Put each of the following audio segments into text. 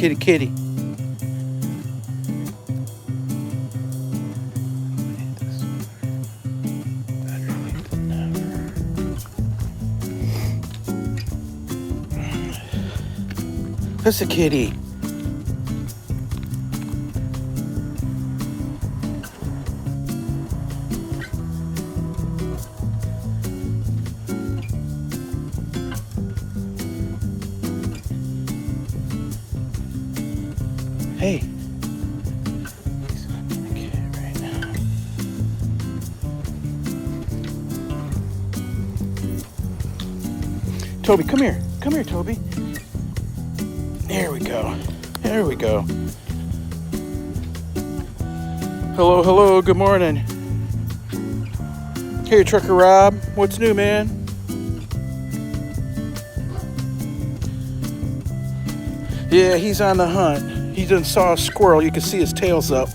kitty, kitty. That's a kitty. Hey. He's on the cat right now. Toby, come here. Come here, Toby. There we go. There we go. Hello, hello, good morning. Hey, Trucker Rob. What's new, man? Yeah, he's on the hunt. He done saw a squirrel. You can see his tail's up.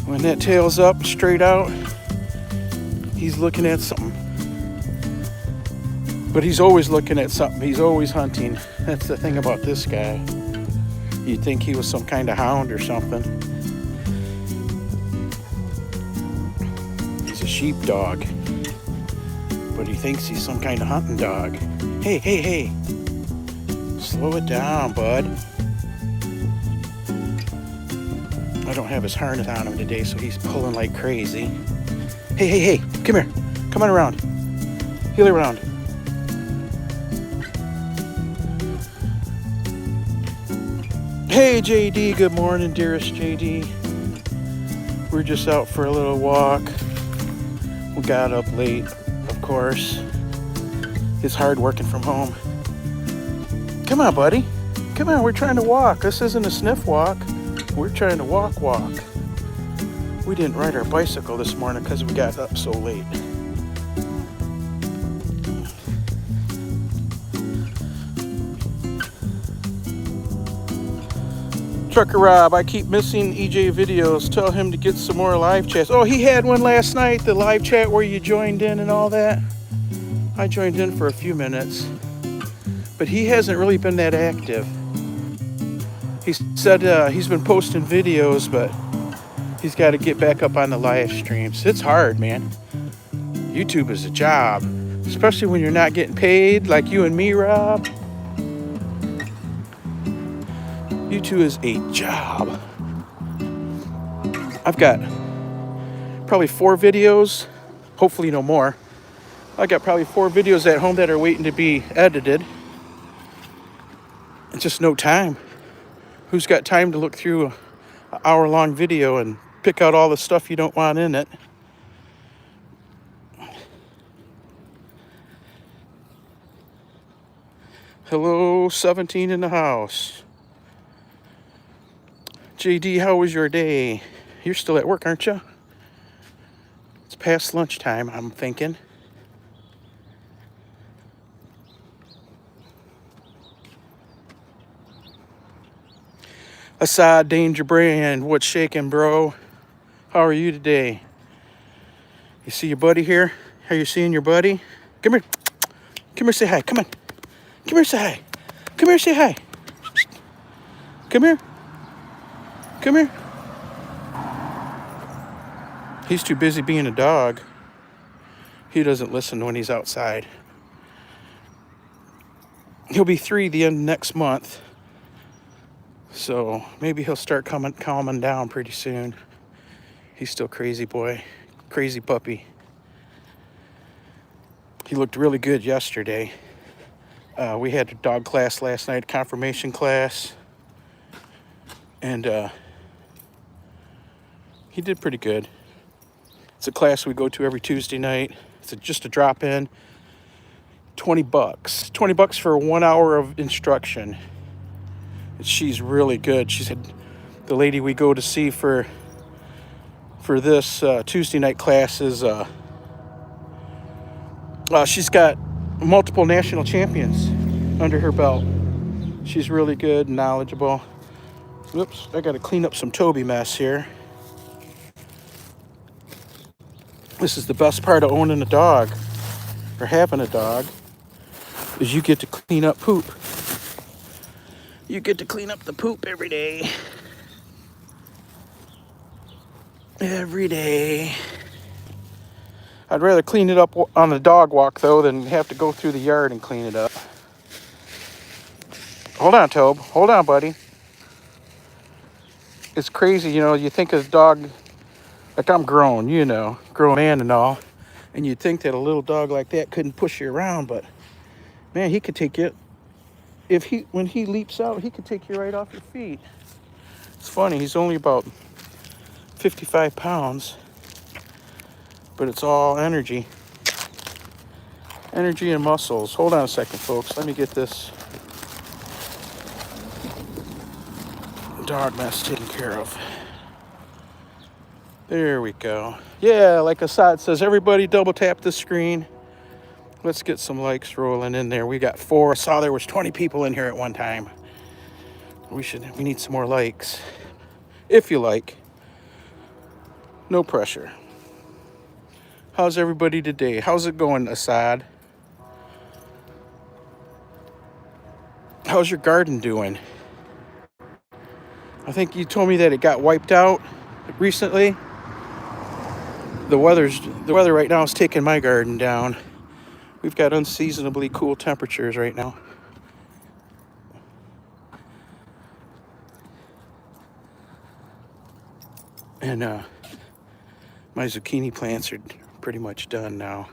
When that tail's up, straight out, he's looking at something. But he's always looking at something. He's always hunting. That's the thing about this guy. You'd think he was some kind of hound or something. He's a sheepdog. But he thinks he's some kind of hunting dog. Hey, hey, hey. Slow it down, bud. I don't have his harness on him today, so he's pulling like crazy. Hey, hey, hey. Come here. Come on around. Heel around. Hey JD, good morning, dearest JD. We're just out for a little walk. We got up late, of course. It's hard working from home. Come on, buddy. Come on, we're trying to walk. This isn't a sniff walk. We're trying to walk. We didn't ride our bicycle this morning because we got up so late. Trucker Rob, I keep missing EJ videos. Tell him to get some more live chats. Oh, he had one last night, the live chat where you joined in and all that. I joined in for a few minutes, but he hasn't really been that active. He said he's been posting videos, but he's got to get back up on the live streams. It's hard, man. YouTube is a job, especially when you're not getting paid like you and me, Rob. YouTube is a job. I've got probably 4 videos, hopefully no more. I got probably 4 videos at home that are waiting to be edited. It's just no time. Who's got time to look through an hour-long video and pick out all the stuff you don't want in it? Hello, 17 in the house. JD, how was your day? You're still at work, aren't you? It's past lunchtime, I'm thinking. Assad Danger Brand, what's shaking, bro? How are you today? You see your buddy here? Are you seeing your buddy? Come here. Come here, say hi. Come on. Come here, say hi. Come here, say hi. Come here. Come here. He's too busy being a dog. He doesn't listen when he's outside. He'll be 3 the end of next month. So maybe he'll start calming down pretty soon. He's still crazy boy. Crazy puppy. He looked really good yesterday. We had a dog class last night, confirmation class. And he did pretty good. It's a class we go to every Tuesday night. It's just a drop-in. $20. $20 for 1 hour of instruction. And she's really good. She said the lady we go to see for this Tuesday night class is she's got multiple national champions under her belt. She's really good and knowledgeable. Whoops, I got to clean up some Toby mess here. This is the best part of owning a dog, or having a dog, is you get to clean up poop. You get to clean up the poop every day. Every day. I'd rather clean it up on the dog walk, though, than have to go through the yard and clean it up. Hold on, Tobe. Hold on, buddy. It's crazy, you know, you think of a dog, like I'm grown, you know, grown man and all, and you'd think that a little dog like that couldn't push you around, but man, he could take you, when he leaps out, he could take you right off your feet. It's funny, he's only about 55 pounds, but it's all energy. Energy and muscles. Hold on a second, folks. Let me get this dog mess taken care of. There we go. Yeah, like Assad says, everybody double tap the screen. Let's get some likes rolling in there. We got 4. I saw there was 20 people in here at one time. We need some more likes. If you like. No pressure. How's everybody today? How's it going, Assad? How's your garden doing? I think you told me that it got wiped out recently. The weather right now is taking my garden down. We've got unseasonably cool temperatures right now. And my zucchini plants are pretty much done now.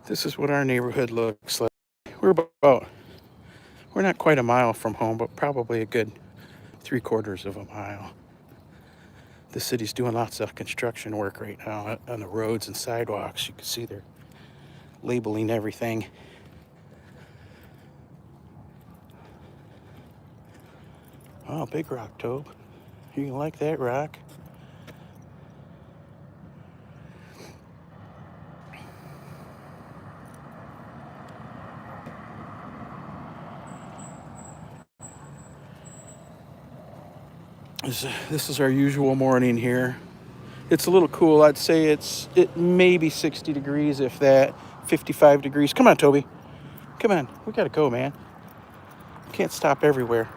This is what our neighborhood looks like. We're not quite a mile from home, but probably a good 3/4 of a mile. The city's doing lots of construction work right now on the roads and sidewalks. You can see they're labeling everything. Oh, big rock, Tobe. You can like that rock. This is our usual morning here. It's a little cool. I'd say it may be 60 degrees, if that, 55 degrees. Come on, Toby. Come on. We gotta go, man. Can't stop everywhere.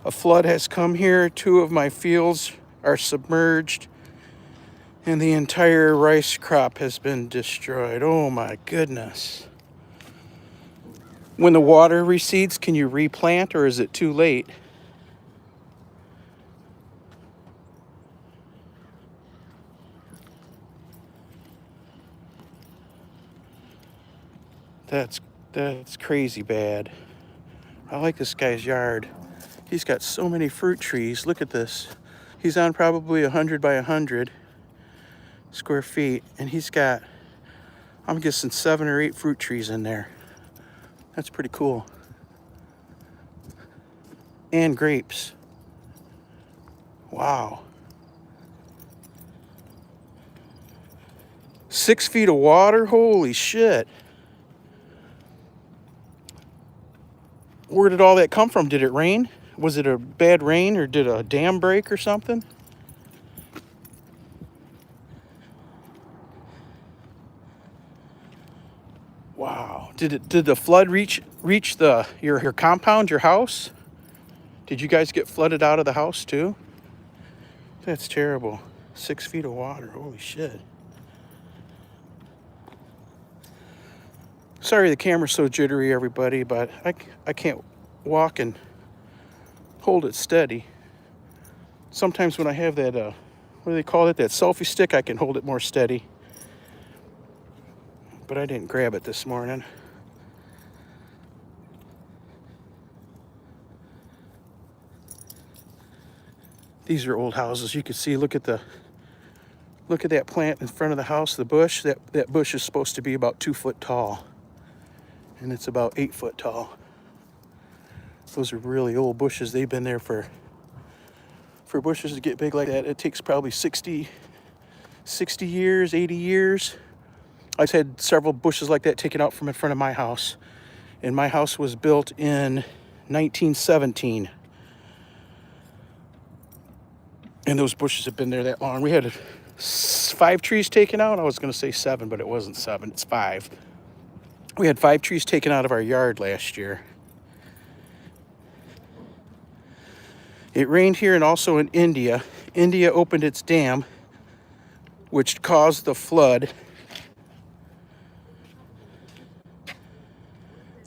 A flood has come here. 2 of my fields are submerged, and the entire rice crop has been destroyed. Oh my goodness. When the water recedes, can you replant, or is it too late? That's crazy bad. I like this guy's yard. He's got so many fruit trees. Look at this. He's on probably 100 by 100 square feet, and he's got, I'm guessing, 7 or 8 fruit trees in there. That's pretty cool. And grapes. Wow. 6 feet of water? Holy shit. Where did all that come from? Did it rain? Was it a bad rain, or did a dam break or something? Wow. Did the flood reach your compound, your house? Did you guys get flooded out of the house too? That's terrible. 6 feet of water. Holy shit. Sorry the camera's so jittery, everybody, but I can't walk and hold it steady. Sometimes when I have that, what do they call it, that selfie stick, I can hold it more steady. But I didn't grab it this morning. These are old houses. You can see, look at that plant in front of the house, the bush. That bush is supposed to be about 2 foot tall, and it's about 8 foot tall. Those are really old bushes. They've been there for bushes to get big like that. It takes probably 60 years, 80 years. I've had several bushes like that taken out from in front of my house, and my house was built in 1917. And those bushes have been there that long. We had 5 trees taken out. I was going to say 7, but it wasn't 7. It's 5. We had 5 trees taken out of our yard last year. It rained here and also in India. India opened its dam, which caused the flood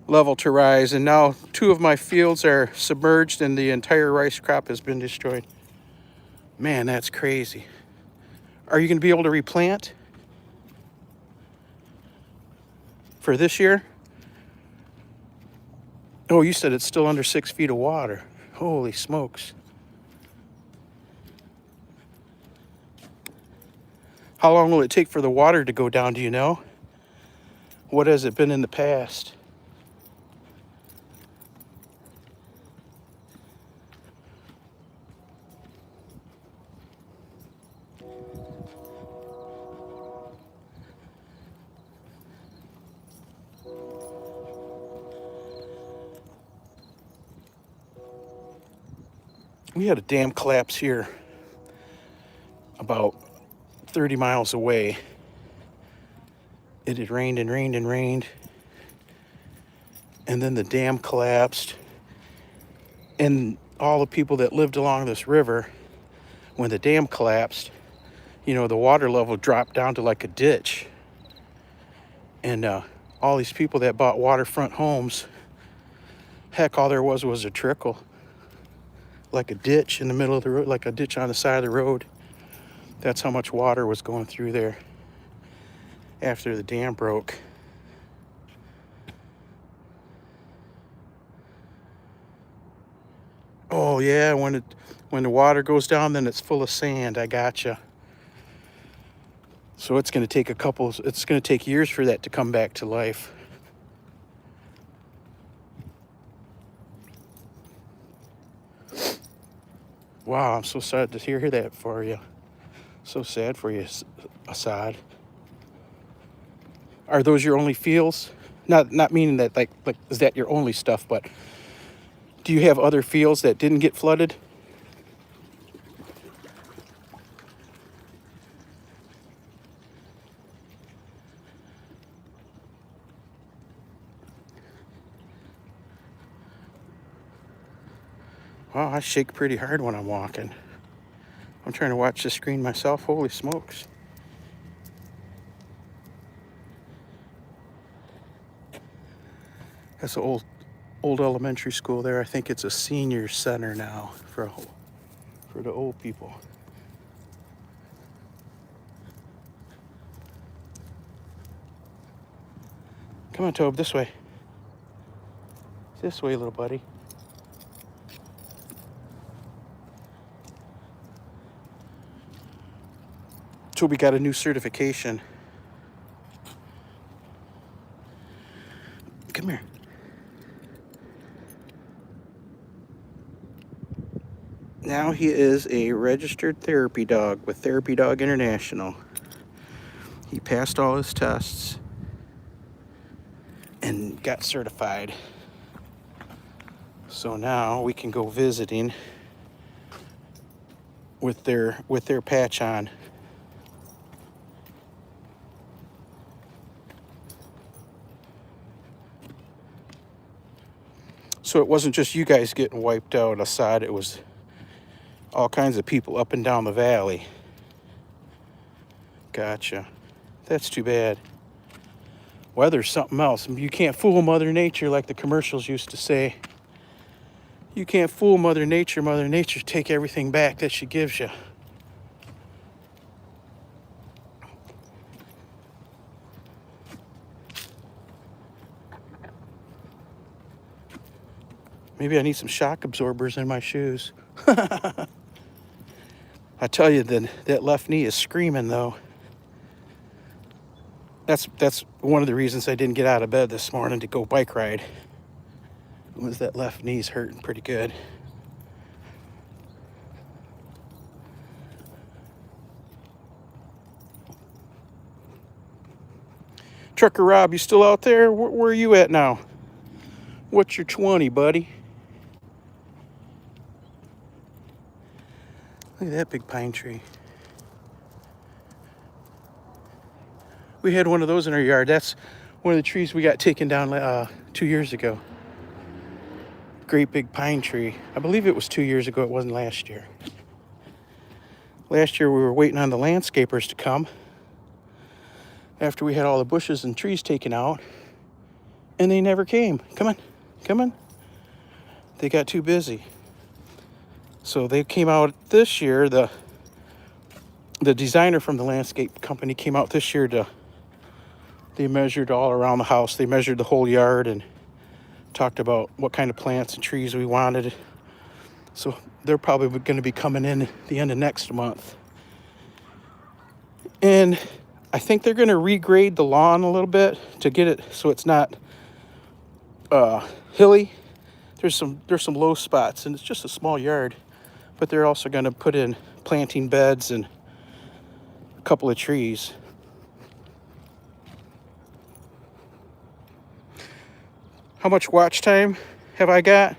level to rise. And now 2 of my fields are submerged and the entire rice crop has been destroyed. Man, that's crazy. Are you going to be able to replant for this year? Oh, you said it's still under 6 feet of water. Holy smokes. How long will it take for the water to go down, do you know? What has it been in the past? We had a dam collapse here about 30 miles away. It had rained and rained and rained. And then the dam collapsed. And all the people that lived along this river, when the dam collapsed, you know, the water level dropped down to like a ditch. And all these people that bought waterfront homes, heck, all there was a trickle. Like a ditch in the middle of the road, like a ditch on the side of the road. That's how much water was going through there after the dam broke. Oh yeah, when the water goes down, then it's full of sand. I gotcha. So it's going to take years for that to come back to life. Wow, I'm so sad to hear that for you. So sad for you, Assad. Are those your only fields? Not meaning that like is that your only stuff, but do you have other fields that didn't get flooded? Wow, I shake pretty hard when I'm walking. I'm trying to watch the screen myself. Holy smokes. That's an old elementary school there. I think it's a senior center now for the old people. Come on, Tobe, this way. This way, little buddy. Toby got a new certification. Come here. Now he is a registered therapy dog with Therapy Dog International. He passed all his tests and got certified. So now we can go visiting with their patch on. So it wasn't just you guys getting wiped out, Assad. It was all kinds of people up and down the valley. Gotcha. That's too bad. Weather's something else. You can't fool Mother Nature like the commercials used to say. You can't fool Mother Nature. Mother Nature take everything back that she gives you. Maybe I need some shock absorbers in my shoes. I tell you, that left knee is screaming, though. That's one of the reasons I didn't get out of bed this morning to go bike ride. Was that left knee's hurting pretty good. Trucker Rob, you still out there? Where are you at now? What's your 20, buddy? Look at that big pine tree. We had one of those in our yard. That's one of the trees we got taken down 2 years ago. Great big pine tree. I believe it was 2 years ago. It wasn't last year. Last year we were waiting on the landscapers to come after we had all the bushes and trees taken out, and they never came. Come on, come on. They got too busy. So they came out this year. The designer from the landscape company came out this year they measured all around the house. They measured the whole yard and talked about what kind of plants and trees we wanted. So they're probably going to be coming in the end of next month. And I think they're going to regrade the lawn a little bit to get it so it's not hilly. There's some low spots, and it's just a small yard. But they're also going to put in planting beds and a couple of trees. How much watch time have I got?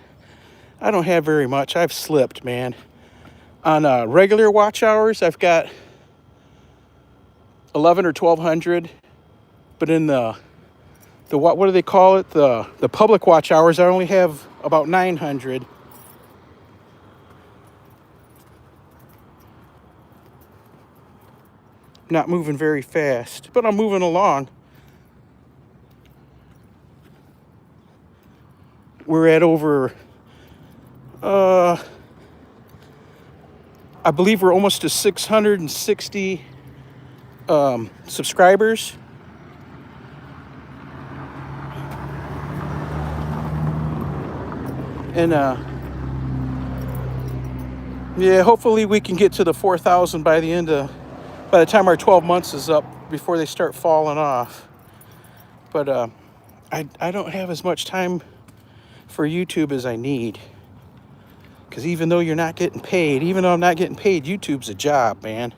I don't have very much. I've slipped, man. On regular watch hours, I've got 11 or 1200. But in the what do they call it? The public watch hours, I only have about 900. Not moving very fast, but I'm moving along. We're at over, I believe we're almost to 660 subscribers. And yeah, hopefully we can get to the 4,000 by the time our 12 months is up, before they start falling off. But I don't have as much time for YouTube as I need. Because even though you're not getting paid, even though I'm not getting paid, YouTube's a job, man.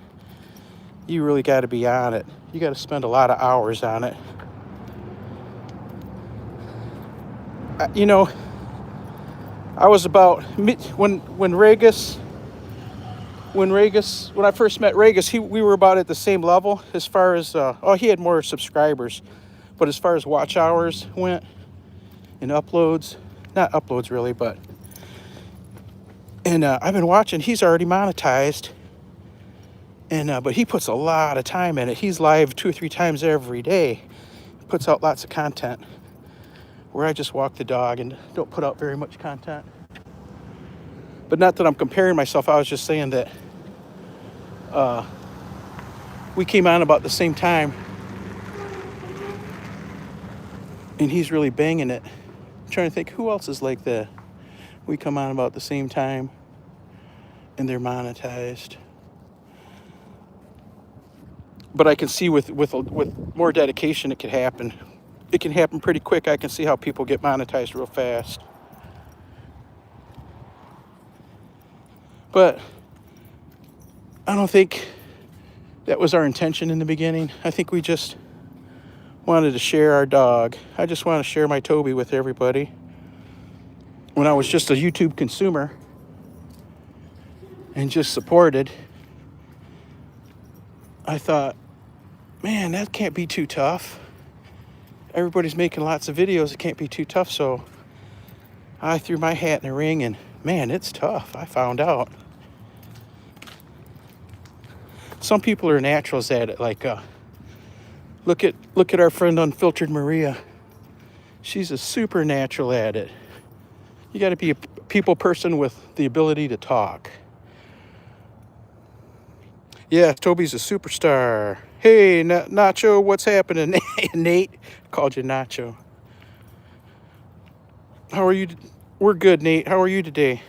You really got to be on it. You got to spend a lot of hours on it. You know, I was about when I first met Regis, we were about at the same level as far as he had more subscribers, but as far as watch hours went and uploads, not uploads really, but I've been watching. He's already monetized, and but he puts a lot of time in it. He's live 2 or 3 times every day. Puts out lots of content. Where I just walk the dog and don't put out very much content. But not that I'm comparing myself. I was just saying that we came on about the same time, and he's really banging it. I'm trying to think who else is like that. We come on about the same time, and they're monetized. But I can see with more dedication, it could happen. It can happen pretty quick. I can see how people get monetized real fast. But I don't think that was our intention in the beginning. I think we just wanted to share our dog. I just want to share my Toby with everybody. When I was just a YouTube consumer and just supported, I thought, man, that can't be too tough. Everybody's making lots of videos. It can't be too tough. So I threw my hat in the ring, and man, it's tough. I found out. Some people are naturals at it. Like, look at our friend Unfiltered Maria. She's a super natural at it. You got to be a people person with the ability to talk. Yeah, Toby's a superstar. Hey, Nacho, what's happening? Nate, called you Nacho. How are you? We're good, Nate. How are you today?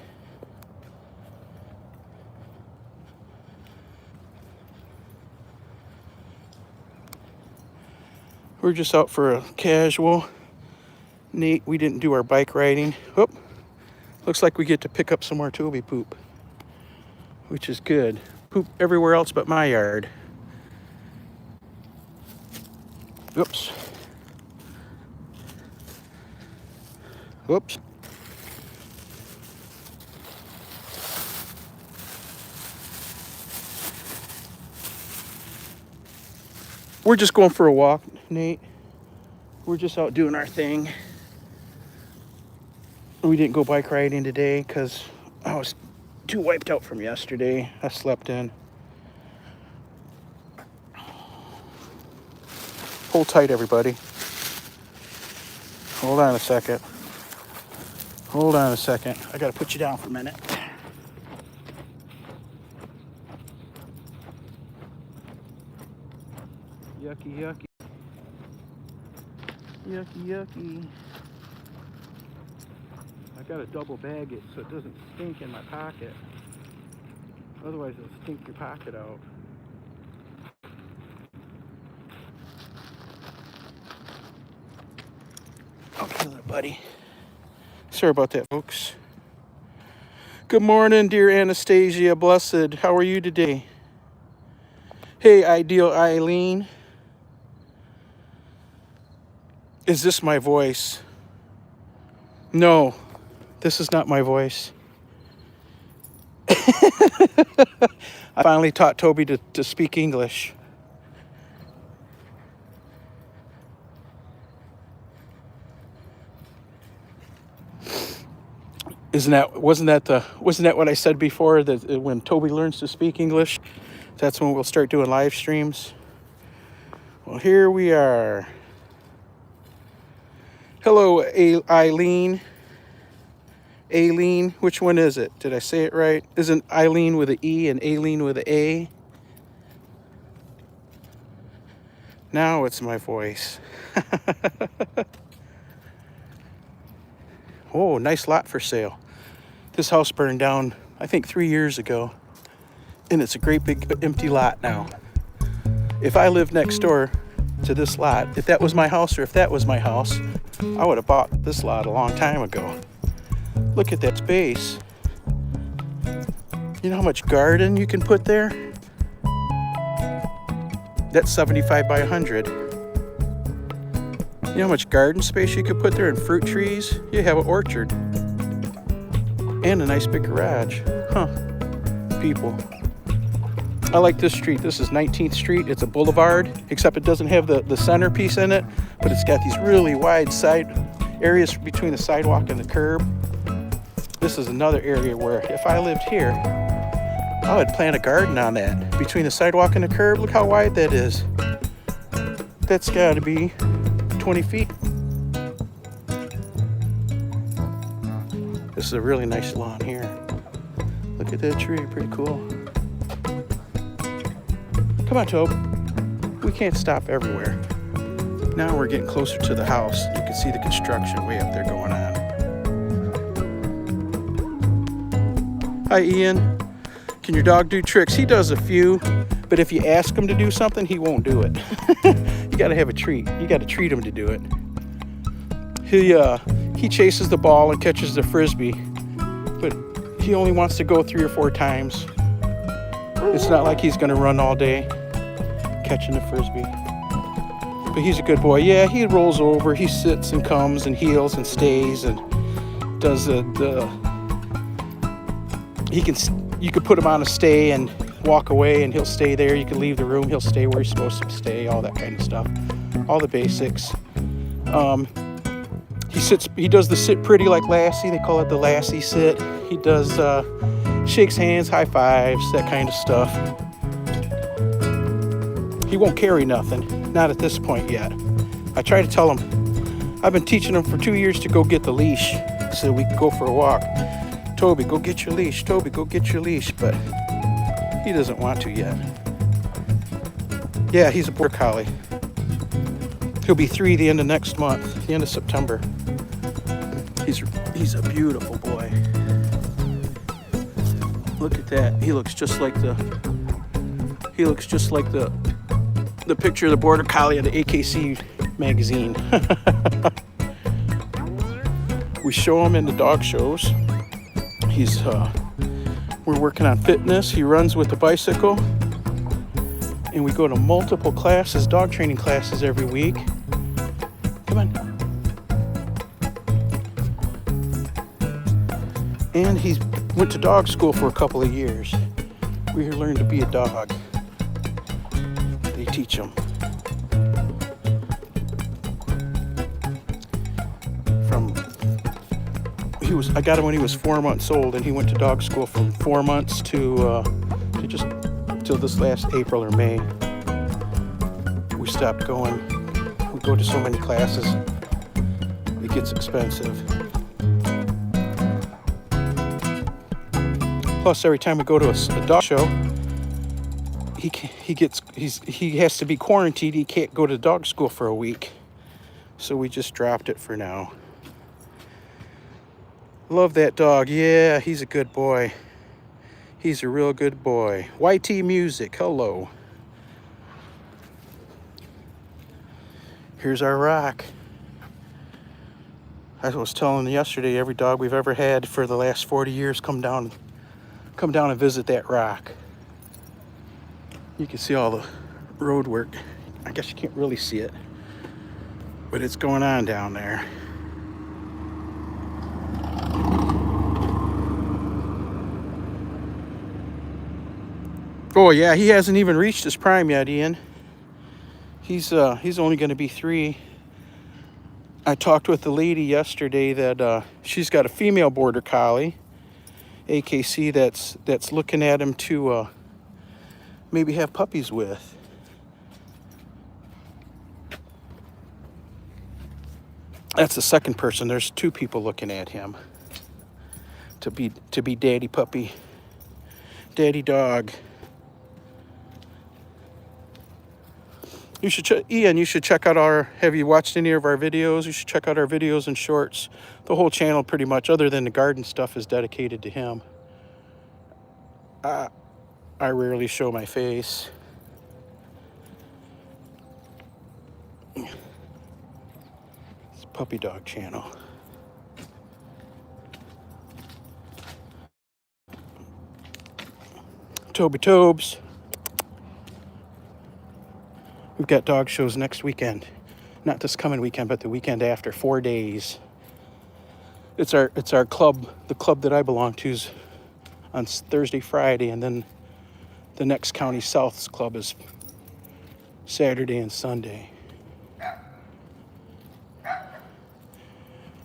We're just out for a casual. Nate, we didn't do our bike riding. Oop. Looks like we get to pick up some more Toby poop, which is good. Poop everywhere else but my yard. Oops. Whoops. We're just going for a walk, Nate. We're just out doing our thing. We didn't go bike riding today because I was too wiped out from yesterday. I slept in. Hold tight, everybody. Hold on a second. Hold on a second. I gotta put you down for a minute. Yucky, yucky. Yucky, yucky. I gotta double bag it so it doesn't stink in my pocket. Otherwise it'll stink your pocket out. Okay, little buddy. Sorry about that, folks. Good morning, dear Anastasia, blessed. How are you today? Hey, Ideal Eileen. Is this my voice? No, this is not my voice. I finally taught Toby to speak English. Wasn't that what I said before, that when Toby learns to speak English, that's when we'll start doing live streams? Well, here we are. Hello, Eileen. Aileen, which one is it? Did I say it right? Isn't Eileen with an E and Aileen with an A? Now it's my voice. Oh, nice lot for sale. This house burned down, I think 3 years ago. And it's a great big empty lot now. If I lived next door to this lot, if that was my house or if that was my house, I would have bought this lot a long time ago. Look at that space. You know how much garden you can put there? That's 75 by 100. You know how much garden space you could put there and fruit trees? You have an orchard. And a nice big garage. Huh. People. I like this street. This is 19th Street. It's a boulevard, except it doesn't have the centerpiece in it, but it's got these really wide side areas between the sidewalk and the curb. This is another area where if I lived here, I would plant a garden on that. Between the sidewalk and the curb, look how wide that is. That's got to be 20 feet. This is a really nice lawn here. Look at that tree, pretty cool. Come on, Tobe. We can't stop everywhere. Now we're getting closer to the house. You can see the construction way up there going on. Hi, Ian. Can your dog do tricks? He does a few, but if you ask him to do something, he won't do it. You gotta have a treat. You gotta treat him to do it. He chases the ball and catches the frisbee, but he only wants to go 3 or 4 times. It's not like he's gonna run all day catching the frisbee. But he's a good boy. Yeah, he rolls over, he sits and comes and heels and stays and does you could put him on a stay and walk away and he'll stay there. You can leave the room, he'll stay where he's supposed to stay, all that kind of stuff. All the basics. He does the sit pretty like Lassie. They call it the Lassie sit. He does shakes hands, high fives, that kind of stuff. He won't carry nothing, not at this point yet. I try to tell him, I've been teaching him for 2 years to go get the leash so we can go for a walk. Toby, go get your leash. Toby, go get your leash. But he doesn't want to yet. Yeah, he's a Border Collie. He'll be 3 the end of next month, the end of September. He's a beautiful boy. Look at that. He looks just like the picture of the Border Collie of the AKC magazine. We show him in the dog shows. We're working on fitness. He runs with the bicycle. And we go to multiple classes, dog training classes every week. Come on. And he went to dog school for a couple of years. We learned to be a dog. They teach him. I got him when he was 4 months old, and he went to dog school from 4 months to just till this last April or May. We stopped going. We go to so many classes, it gets expensive. Plus, every time we go to a dog show, he has to be quarantined. He can't go to dog school for a week, so we just dropped it for now. Love that dog. Yeah, he's a good boy. He's a real good boy. YT Music, hello. Here's our rock. I was telling yesterday, every dog we've ever had for the last 40 years come down and visit that rock. You can see all the road work. I guess you can't really see it, but it's going on down there. Oh yeah, he hasn't even reached his prime yet, Ian. He's only going to be 3. I talked with the lady yesterday that she's got a female Border Collie, AKC, that's looking at him to maybe have puppies with. That's the second person. There's 2 people looking at him to be daddy puppy, daddy dog. You should Ian, you should check out have you watched any of our videos? You should check out our videos and shorts. The whole channel pretty much, other than the garden stuff, is dedicated to him. I rarely show my face. It's a puppy dog channel. Toby Tobes. We've got dog shows next weekend. Not this coming weekend, but the weekend after, 4 days. It's our club. The club that I belong to is on Thursday, Friday, and then the next county south's club is Saturday and Sunday.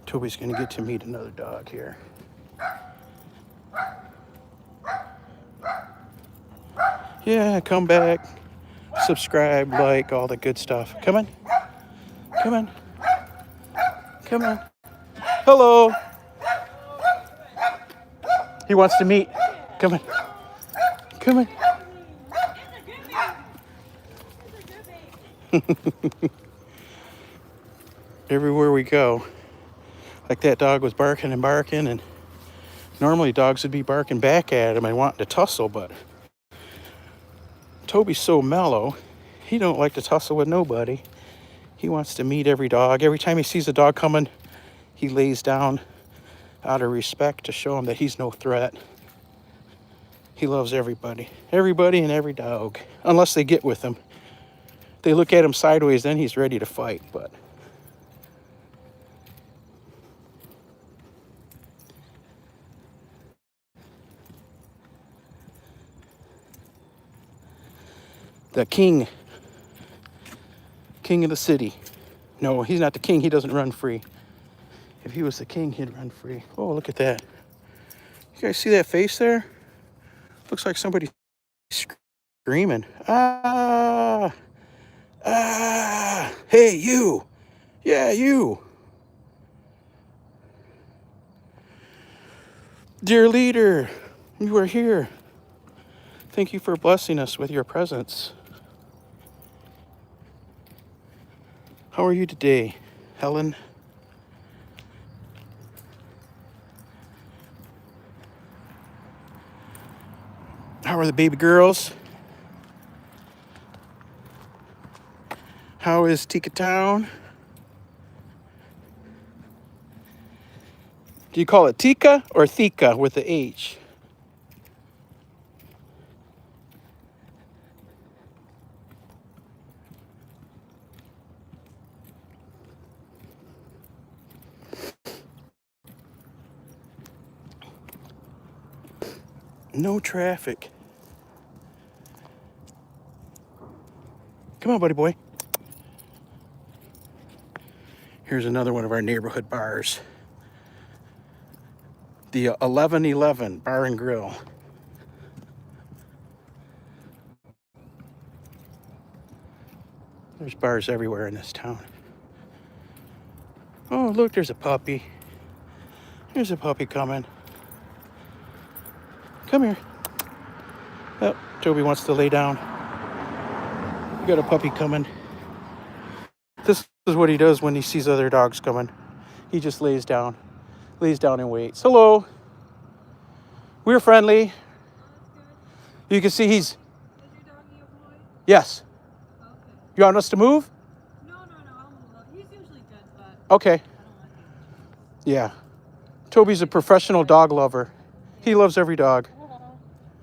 Toby's gonna get to meet another dog here. Yeah, come back. Subscribe, like, all the good stuff. Come on. Come on. Come on. Hello. He wants to meet. Come on. Come on. Everywhere we go, like that dog was barking and barking, and normally dogs would be barking back at him and wanting to tussle, but Toby's so mellow, he don't like to tussle with nobody. He wants to meet every dog. Every time he sees a dog coming, he lays down out of respect to show him that he's no threat. He loves everybody. Everybody and every dog. Unless they get with him. They look at him sideways, then he's ready to fight, but the king of the city. No, he's not the king. He doesn't run free. If he was the king, he'd run free. Oh, look at that. You guys see that face there? Looks like somebody screaming. Ah! Ah! Hey, you! Yeah, you! Dear leader, you are here. Thank you for blessing us with your presence. How are you today, Helen? How are the baby girls? How is Tika Town? Do you call it Tika or Thika with the H? No traffic. Come on, buddy boy. Here's another one of our neighborhood bars. The 1111 Bar and Grill. There's bars everywhere in this town. Oh, look, there's a puppy. There's a puppy coming. Come here. Oh, Toby wants to lay down. We got a puppy coming. This is what he does when he sees other dogs coming. He just lays down and waits. Hello. We're friendly. You can see he's... Is your doggy a boy? Yes. Okay. You want us to move? No, I'll move up. He's usually good, but Okay. I don't like it. Yeah. Toby's a professional dog lover. He loves every dog.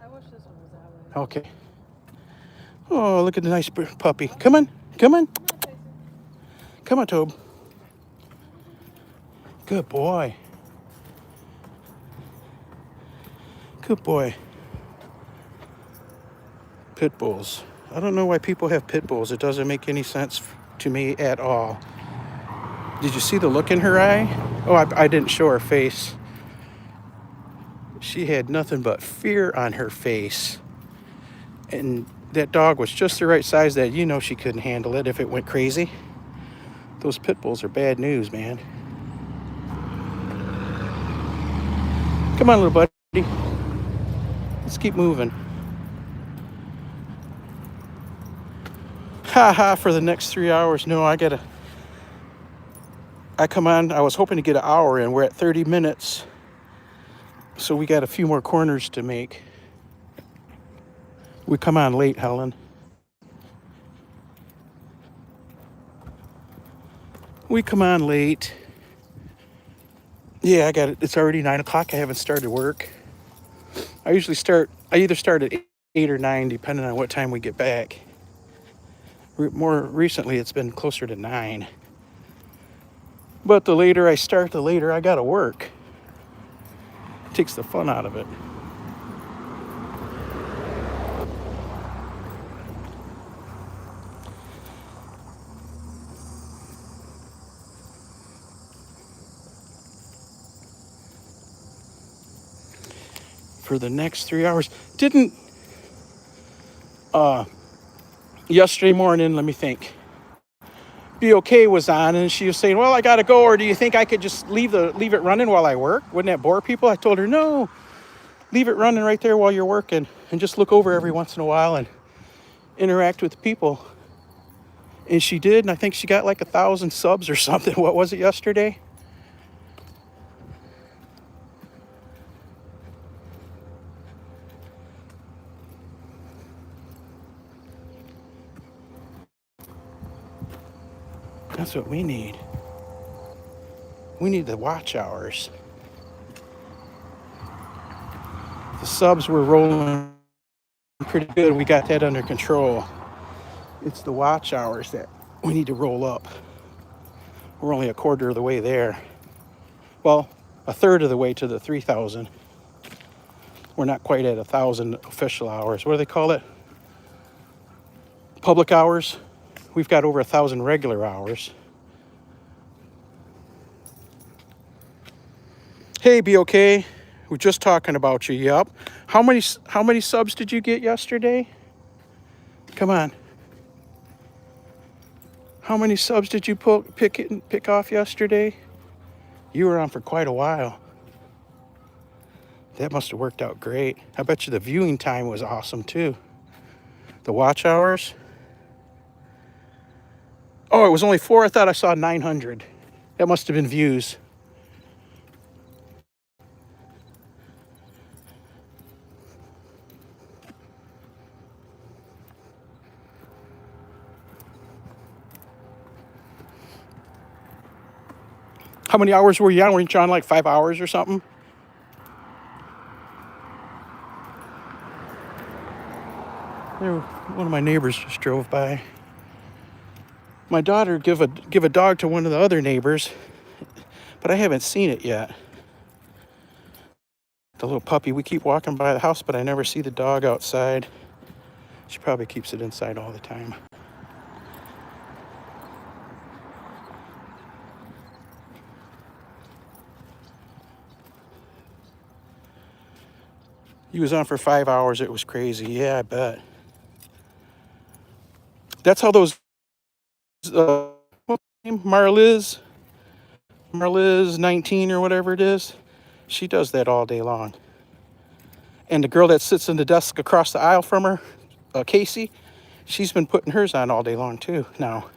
I wish this one was that way. Okay. Oh, look at the nice puppy. Come on. Come on. Come on, Tobe. Good boy. Good boy. Pit bulls. I don't know why people have pit bulls. It doesn't make any sense to me at all. Did you see the look in her eye? Oh, I didn't show her face. She had nothing but fear on her face. And that dog was just the right size that you know she couldn't handle it if it went crazy. Those pit bulls are bad news, man. Come on, little buddy. Let's keep moving. Ha for the next 3 hours. No, I come on. I was hoping to get an hour in. We're at 30 minutes. So we got a few more corners to make. We come on late, Helen. We come on late. Yeah, I got it. It's already 9 o'clock. I haven't started work. I either start at 8 or 9, depending on what time we get back. More recently, it's been closer to 9. But the later I start, the later I gotta work. It takes the fun out of it. For the next 3 hours. Didn't yesterday morning, let me think. Be Okay was on and she was saying, well, I gotta go, or do you think I could just leave it running while I work? Wouldn't that bore people? I told her, no, leave it running right there while you're working and just look over every once in a while and interact with people. And she did, and I think she got like 1,000 subs or something. What was it yesterday? That's what we need. We need the watch hours. The subs were rolling pretty good. We got that under control. It's the watch hours that we need to roll up. We're only a quarter of the way there. Well, a third of the way to the 3,000. We're not quite at 1,000 official hours. What do they call it? Public hours. We've got over 1,000 regular hours. Hey, Be Okay. We're just talking about you. Yep. How many subs did you get yesterday? Come on. How many subs did you pick off yesterday? You were on for quite a while. That must have worked out great. I bet you the viewing time was awesome too. The watch hours. Oh, it was only 4. I thought I saw 900. That must have been views. How many hours were you on? Weren't you on like 5 hours or something? One of my neighbors just drove by. My daughter give a dog to one of the other neighbors, but I haven't seen it yet. The little puppy. We keep walking by the house, but I never see the dog outside. She probably keeps it inside all the time. He was on for 5 hours. It was crazy. Yeah, I bet. That's how those what's her name? Marliz 19 or whatever it is. She does that all day long. And the girl that sits in the desk across the aisle from her, Casey, she's been putting hers on all day long too now.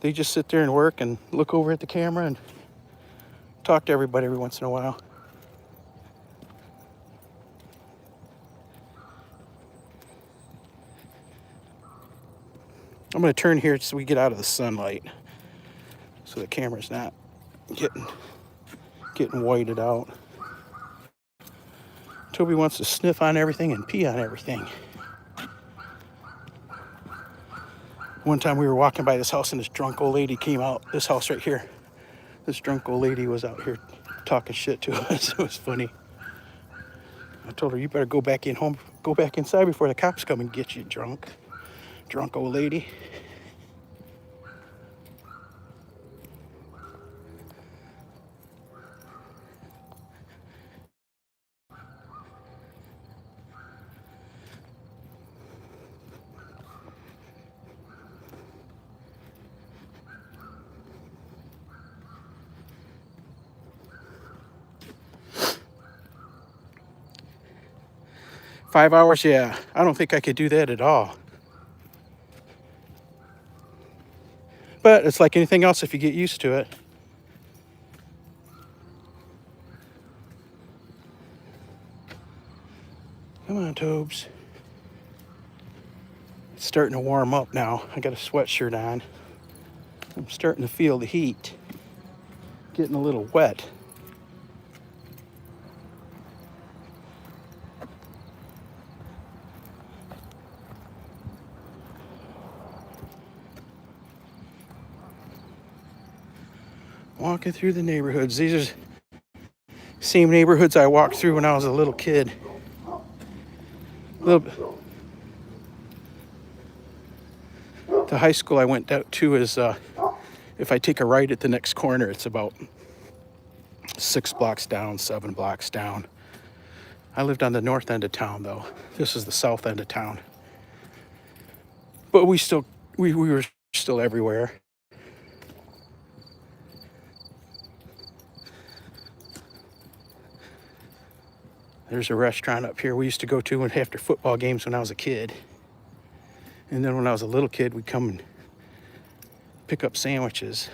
They just sit there and work and look over at the camera and talk to everybody every once in a while. I'm going to turn here so we get out of the sunlight, so the camera's not getting whited out. Toby wants to sniff on everything and pee on everything. One time we were walking by this house and this drunk old lady came out, this house right here. This drunk old lady was out here talking shit to us. It was funny. I told her, you better go back inside before the cops come and get you, drunk old lady. Five hours, yeah. I don't think I could do that at all. But it's like anything else if you get used to it. Come on, Tobes. It's starting to warm up now. I got a sweatshirt on. I'm starting to feel the heat. Getting a little wet. Walking through the neighborhoods. These are same neighborhoods I walked through when I was a little kid. The high school I went out to is, if I take a right at the next corner, it's about 6 blocks down, 7 blocks down. I lived on the north end of town, though. This is the south end of town. But we were still everywhere. There's a restaurant up here we used to go to after football games when I was a kid. And then when I was a little kid, we'd come and pick up sandwiches.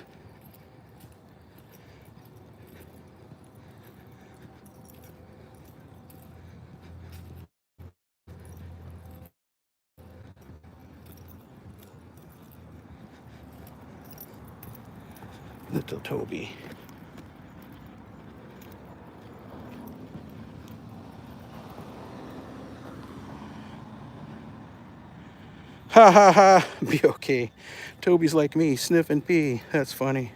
Little Toby. Ha ha ha, be okay. Toby's like me, sniff and pee. That's funny.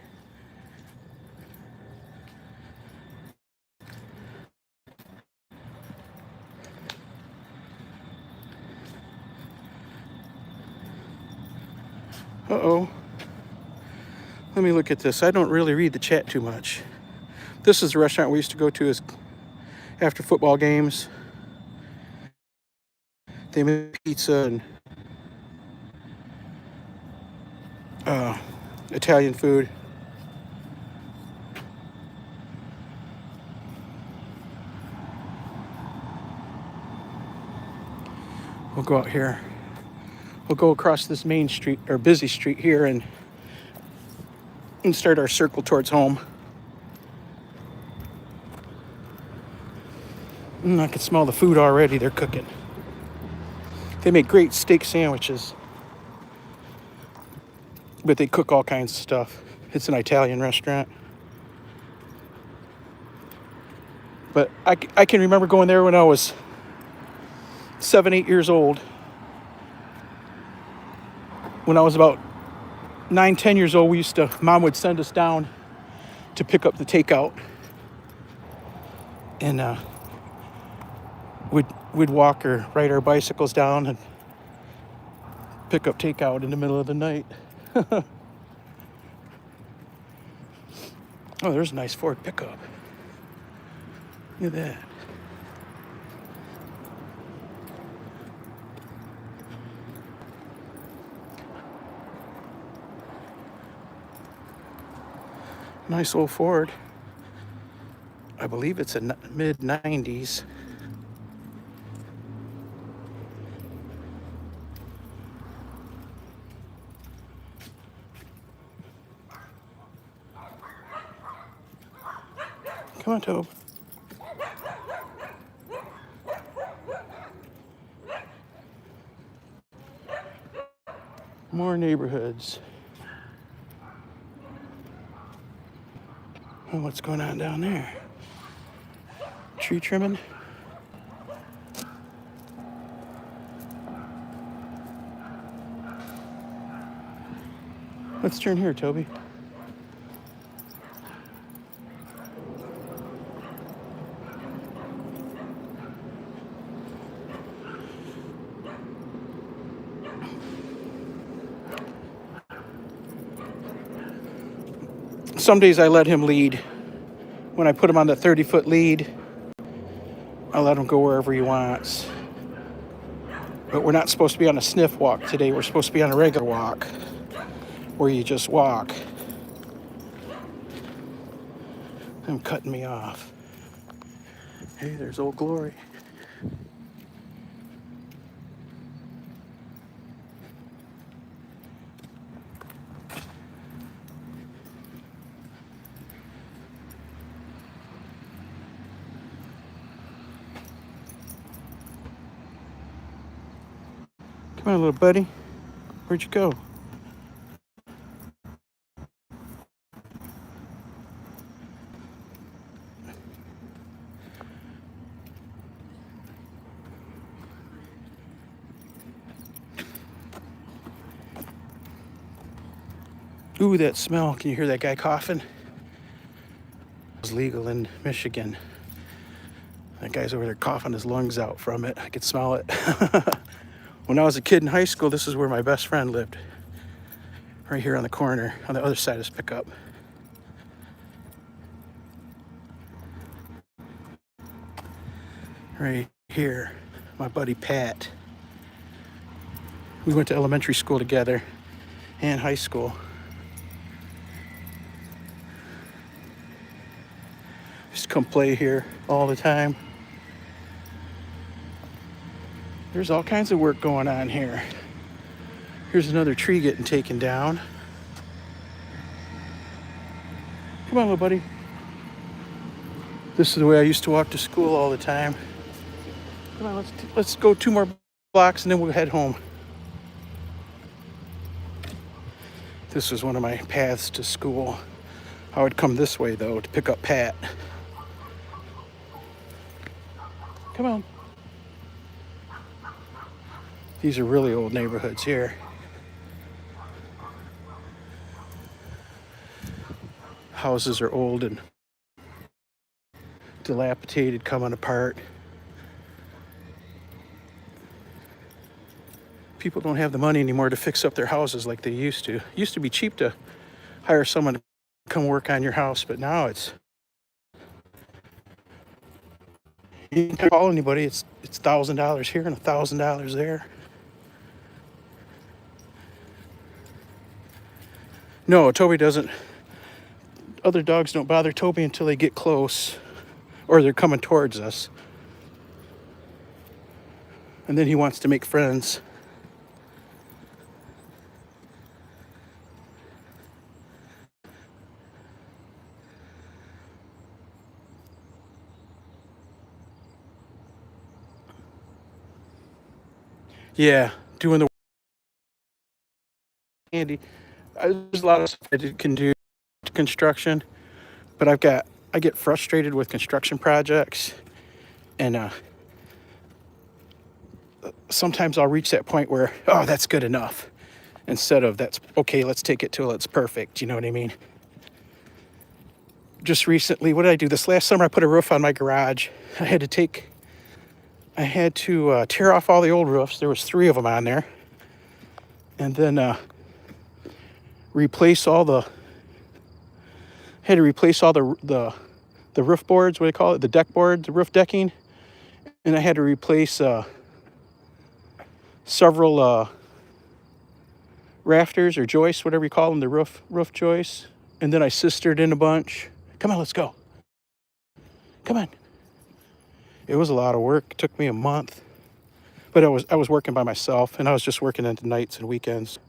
Uh-oh. Let me look at this. I don't really read the chat too much. This is a restaurant we used to go to after football games. They make pizza and Italian food. We'll go out here. We'll go across this main street, or busy street here, and start our circle towards home. I can smell the food already. They're cooking. They make great steak sandwiches. But they cook all kinds of stuff. It's an Italian restaurant. But I can remember going there when I was 7, 8 years old. When I was about 9, 10 years old, Mom would send us down to pick up the takeout. And we'd walk or ride our bicycles down and pick up takeout in the middle of the night. Oh, there's a nice Ford pickup. Look at that. Nice old Ford. I believe it's a mid 90s. Come on, Tobe. More neighborhoods. Oh, what's going on down there? Tree trimming? Let's turn here, Toby. Some days I let him lead. When I put him on the 30-foot lead, I let him go wherever he wants. But we're not supposed to be on a sniff walk today. We're supposed to be on a regular walk where you just walk. I'm cutting me off. Hey, there's Old Glory. Come on, little buddy. Where'd you go? Ooh, that smell. Can you hear that guy coughing? It's legal in Michigan. That guy's over there coughing his lungs out from it. I could smell it. When I was a kid in high school, this is where my best friend lived. Right here on the corner, on the other side of his pickup. Right here, my buddy Pat. We went to elementary school together and high school. Used to come play here all the time. There's all kinds of work going on here. Here's another tree getting taken down. Come on, little buddy. This is the way I used to walk to school all the time. Come on, let's go 2 more blocks and then we'll head home. This was one of my paths to school. I would come this way though to pick up Pat. Come on. These are really old neighborhoods here. Houses are old and dilapidated, coming apart. People don't have the money anymore to fix up their houses like they used to. It used to be cheap to hire someone to come work on your house, but now it's, you can call anybody, it's $1,000 here and $1,000 there. No, Toby doesn't. Other dogs don't bother Toby until they get close or they're coming towards us. And then he wants to make friends. Yeah, doing the handy. There's a lot of stuff I can do construction, but I get frustrated with construction projects, and sometimes I'll reach that point where, oh, that's good enough, instead of that's okay, let's take it till it's perfect. You know what I mean? Just recently, what did I do? This last summer, I put a roof on my garage. I had to tear off all the old roofs. There was 3 of them on there, and then replace all the roof boards. What do you call it? The deck board, the roof decking, and I had to replace several rafters or joists, whatever you call them, the roof joists, and then I sistered in a bunch. Come on, let's go. Come on. It was a lot of work. It took me a month. But I was working by myself, and I was just working into nights and weekends.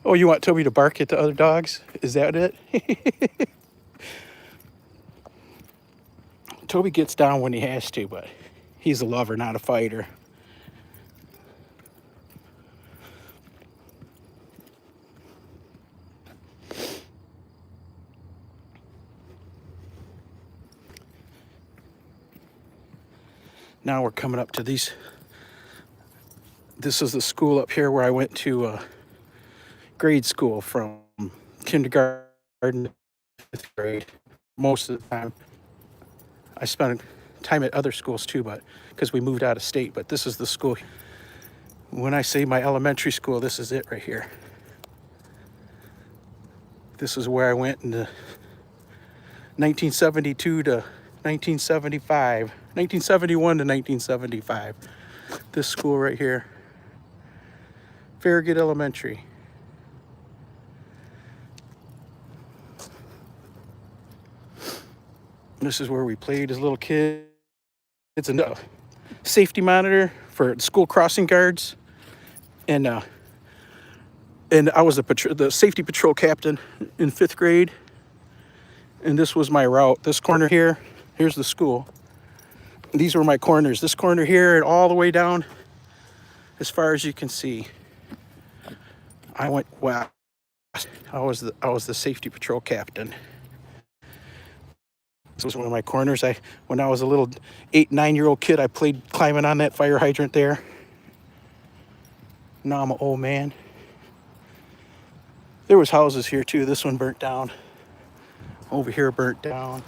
Oh, you want Toby to bark at the other dogs? Is that it? Toby gets down when he has to, but he's a lover, not a fighter. Now we're coming up to these. This is the school up here where I went to grade school from kindergarten to 5th grade. Most of the time, I spent time at other schools too, but because we moved out of state. But this is the school. When I say my elementary school, this is it right here. This is where I went in the 1972 to 1975, 1971 to 1975. This school right here, Farragut Elementary. This is where we played as little kids. It's a safety monitor for school crossing guards, and I was the safety patrol captain in 5th grade. And this was my route. This corner here, here's the school. These were my corners. This corner here and all the way down as far as you can see. I went west. I was the safety patrol captain. This was one of my corners. When I was a little 8-9-year-old kid, I played climbing on that fire hydrant there. Now I'm an old man. There was houses here too. This one burnt down. Over here burnt down.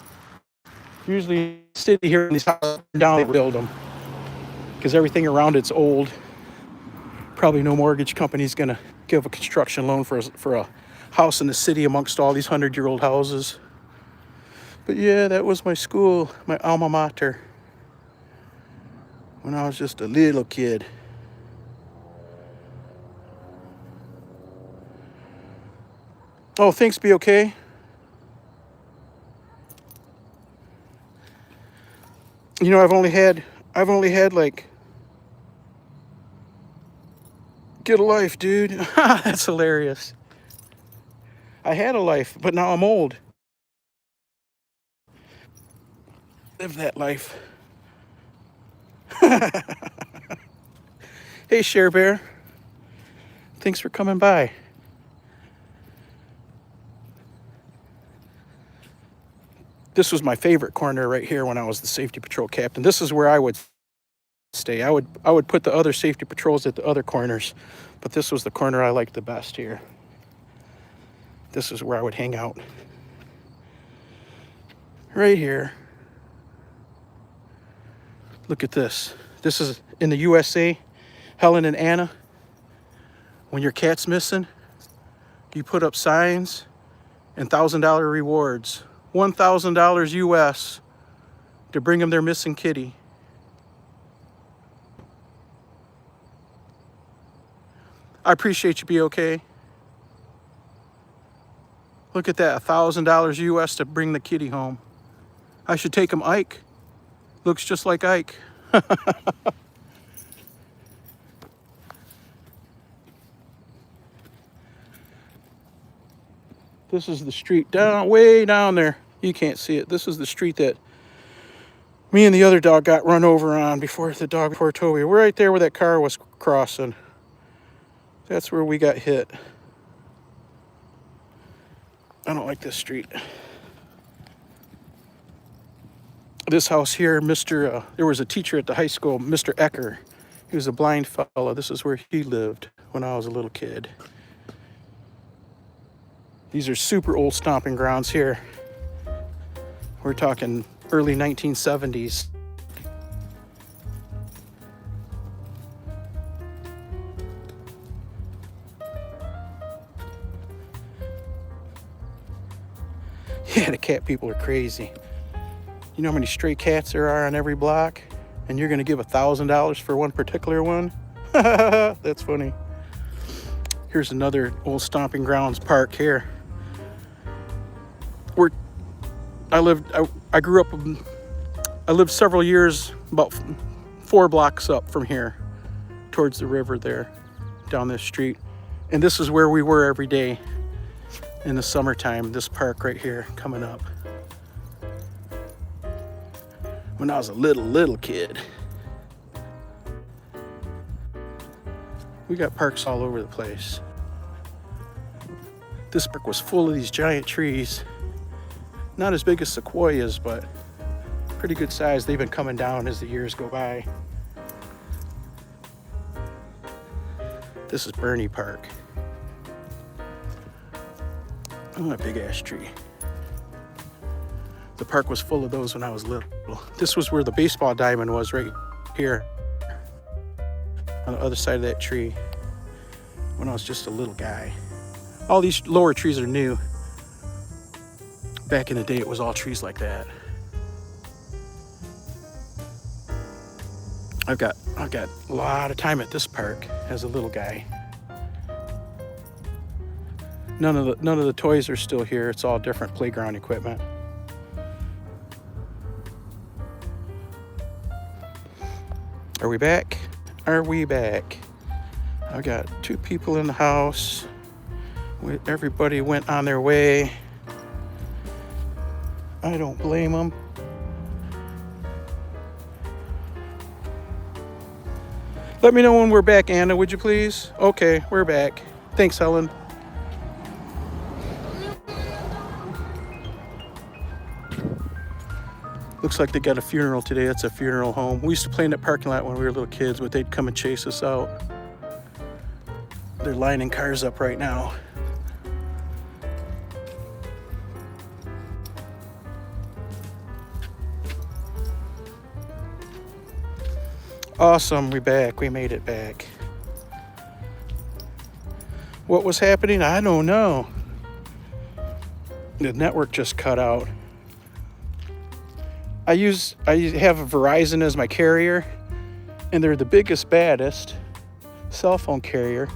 Usually city here in these houses burn down, they build them because everything around it's old. Probably no mortgage company's gonna give a construction loan for a house in the city amongst all these 100-year-old houses. But yeah, that was my school, my alma mater, when I was just a little kid. Oh, things be okay? You know, I've only had like, get a life, dude. That's hilarious. I had a life, but now I'm old. Live that life. Hey, Share Bear. Thanks for coming by. This was my favorite corner right here when I was the safety patrol captain. This is where I would stay. I would put the other safety patrols at the other corners, but this was the corner I liked the best here. This is where I would hang out. Right here. Look at this. This is in the USA, Helen and Anna. When your cat's missing, you put up signs and $1,000 rewards. $1,000 US to bring them their missing kitty. I appreciate you, be okay. Look at that, $1,000 US to bring the kitty home. I should take him Ike. Looks just like Ike. This is the street way down there. You can't see it. This is the street that me and the other dog got run over on before Toby. We're right there where that car was crossing. That's where we got hit. I don't like this street. This house here, there was a teacher at the high school, Mr. Ecker. He was a blind fellow. This is where he lived when I was a little kid. These are super old stomping grounds here. We're talking early 1970s. Yeah, the cat people are crazy. You know how many stray cats there are on every block? And you're gonna give $1,000 for one particular one? That's funny. Here's another old stomping grounds park here. Where I grew up, I lived several years about 4 blocks up from here towards the river there, down this street. And this is where we were every day in the summertime, this park right here coming up. When I was a little kid. We got parks all over the place. This park was full of these giant trees. Not as big as sequoias, but pretty good size. They've been coming down as the years go by. This is Bernie Park. Oh, a big ash tree. The park was full of those when I was little. This was where the baseball diamond was, right here on the other side of that tree when I was just a little guy. All these lower trees are new. Back in the day, it was all trees like that. I've got a lot of time at this park as a little guy. None of the toys are still here. It's all different playground equipment. Are we back? Are we back? I've got 2 people in the house. Everybody went on their way. I don't blame them. Let me know when we're back, Anna, would you please? Okay, we're back. Thanks, Helen. Looks like they got a funeral today. It's a funeral home. We used to play in that parking lot when we were little kids, but they'd come and chase us out. They're lining cars up right now. Awesome, we're back. We made it back. What was happening? I don't know. The network just cut out. I have a Verizon as my carrier, and they're the biggest, baddest cell phone carrier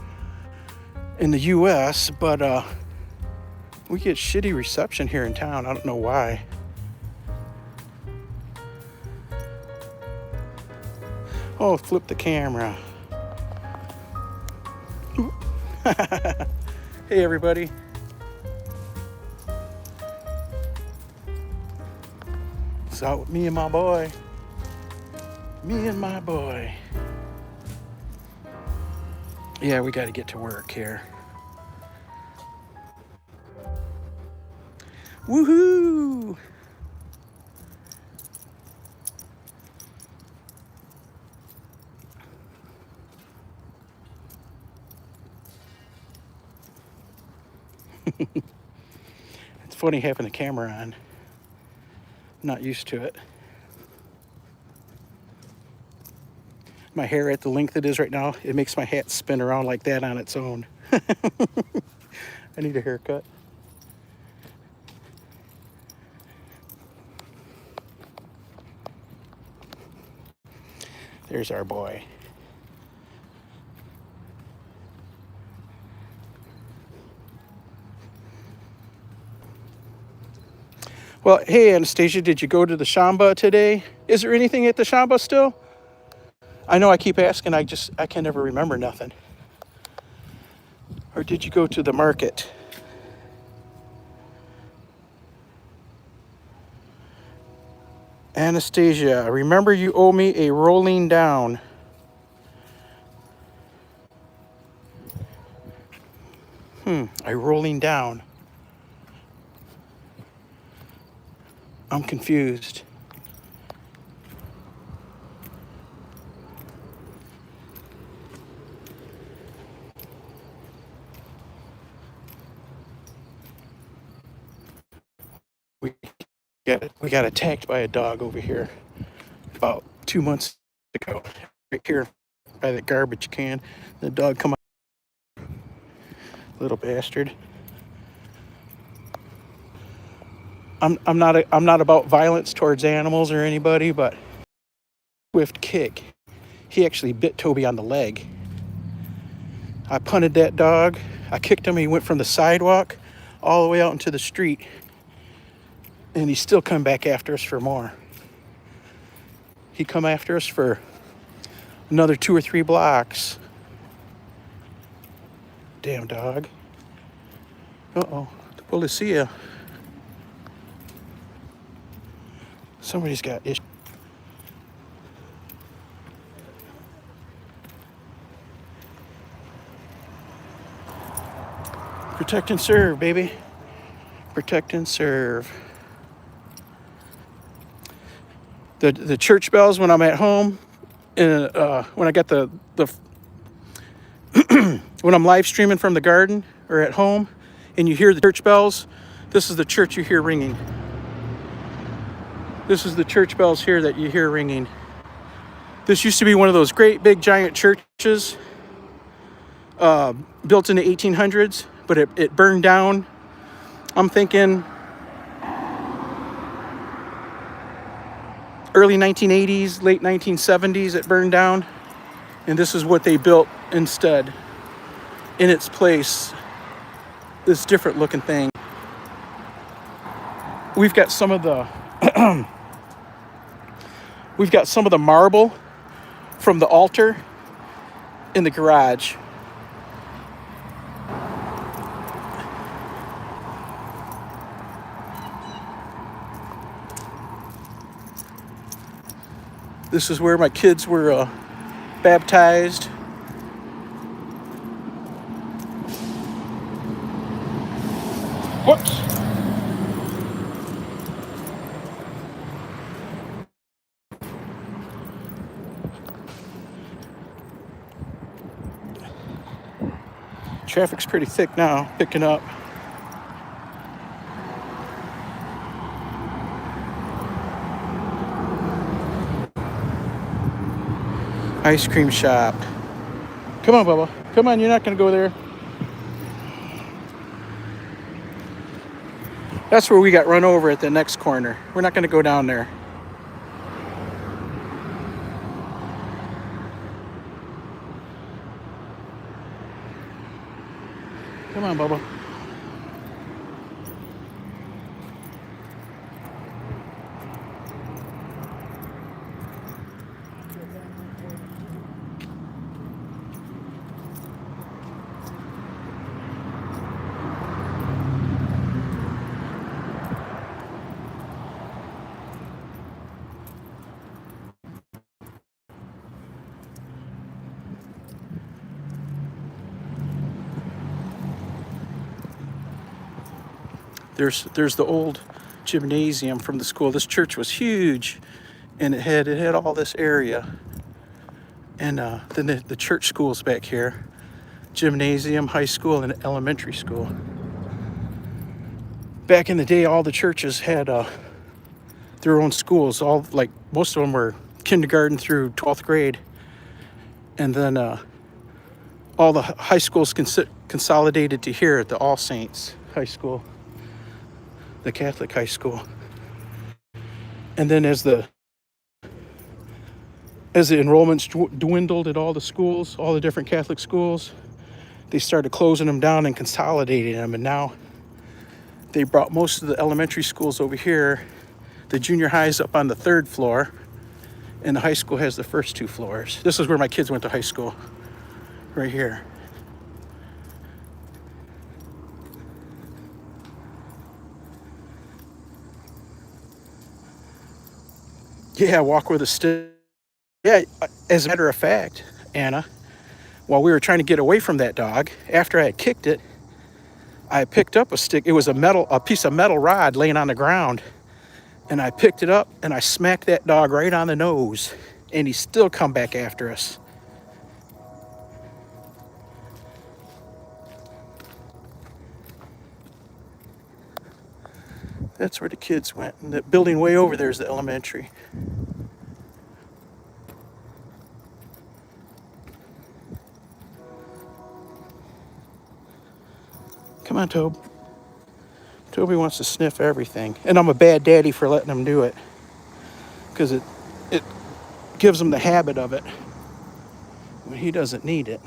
in the US, but we get shitty reception here in town. I don't know why. Oh, flip the camera. Hey, everybody. It's out with me and my boy. Me and my boy. Yeah, we got to get to work here. Woohoo! It's funny having the camera on. Not used to it. My hair at the length it is right now, it makes my hat spin around like that on its own. I need a haircut. There's our boy. Well, hey, Anastasia, did you go to the Shamba today? Is there anything at the Shamba still? I know I keep asking, I can never remember nothing. Or did you go to the market? Anastasia, remember you owe me a rolling down. A rolling down. I'm confused. We got attacked by a dog over here about 2 months ago. Right here by the garbage can. The dog come out. Little bastard. I'm not about violence towards animals or anybody, but swift kick. He actually bit Toby on the leg. I punted that dog. I kicked him. He went from the sidewalk all the way out into the street, and he still come back after us for more. He come after us for another 2 or 3 blocks. Damn dog. Uh-oh, the policia. Somebody's got issues. Protect and serve, baby. Protect and serve. The church bells when I'm at home, and when I got the when I'm live streaming from the garden or at home, and you hear the church bells, this is the church you hear ringing. This is the church bells here that you hear ringing. This used to be one of those great big giant churches built in the 1800s, but it burned down. I'm thinking early 1980s, late 1970s, it burned down. And this is what they built instead. In its place, this different looking thing. We've got some of the we've got some of the marble from the altar in the garage. This is where my kids were baptized. Whoops. Traffic's pretty thick now, picking up. Ice cream shop. Come on, Bubba. Come on, you're not gonna go there. That's where we got run over at the next corner. We're not gonna go down there. Come on, Bubba. There's the old gymnasium from the school. This church was huge, and it had all this area. And then the church school's back here. Gymnasium, high school, and elementary school. Back in the day, all the churches had their own schools. All, like, most of them were kindergarten through 12th grade. And then all the high schools consolidated to here at the All Saints High School, the Catholic high school. And then as the enrollments dwindled at all the schools, all the different Catholic schools, they started closing them down and consolidating them. And now they brought most of the elementary schools over here. The junior high's up on the 3rd floor, and the high school has the first 2 floors. This is where my kids went to high school, right here. Yeah, walk with a stick. Yeah, as a matter of fact, Anna, while we were trying to get away from that dog, after I had kicked it, I picked up a stick. It was a piece of metal rod laying on the ground. And I picked it up and I smacked that dog right on the nose. And he still come back after us. That's where the kids went. And the building way over there is the elementary. Come on, Tobe. Toby wants to sniff everything. And I'm a bad daddy for letting him do it. Because it gives him the habit of it when he doesn't need it.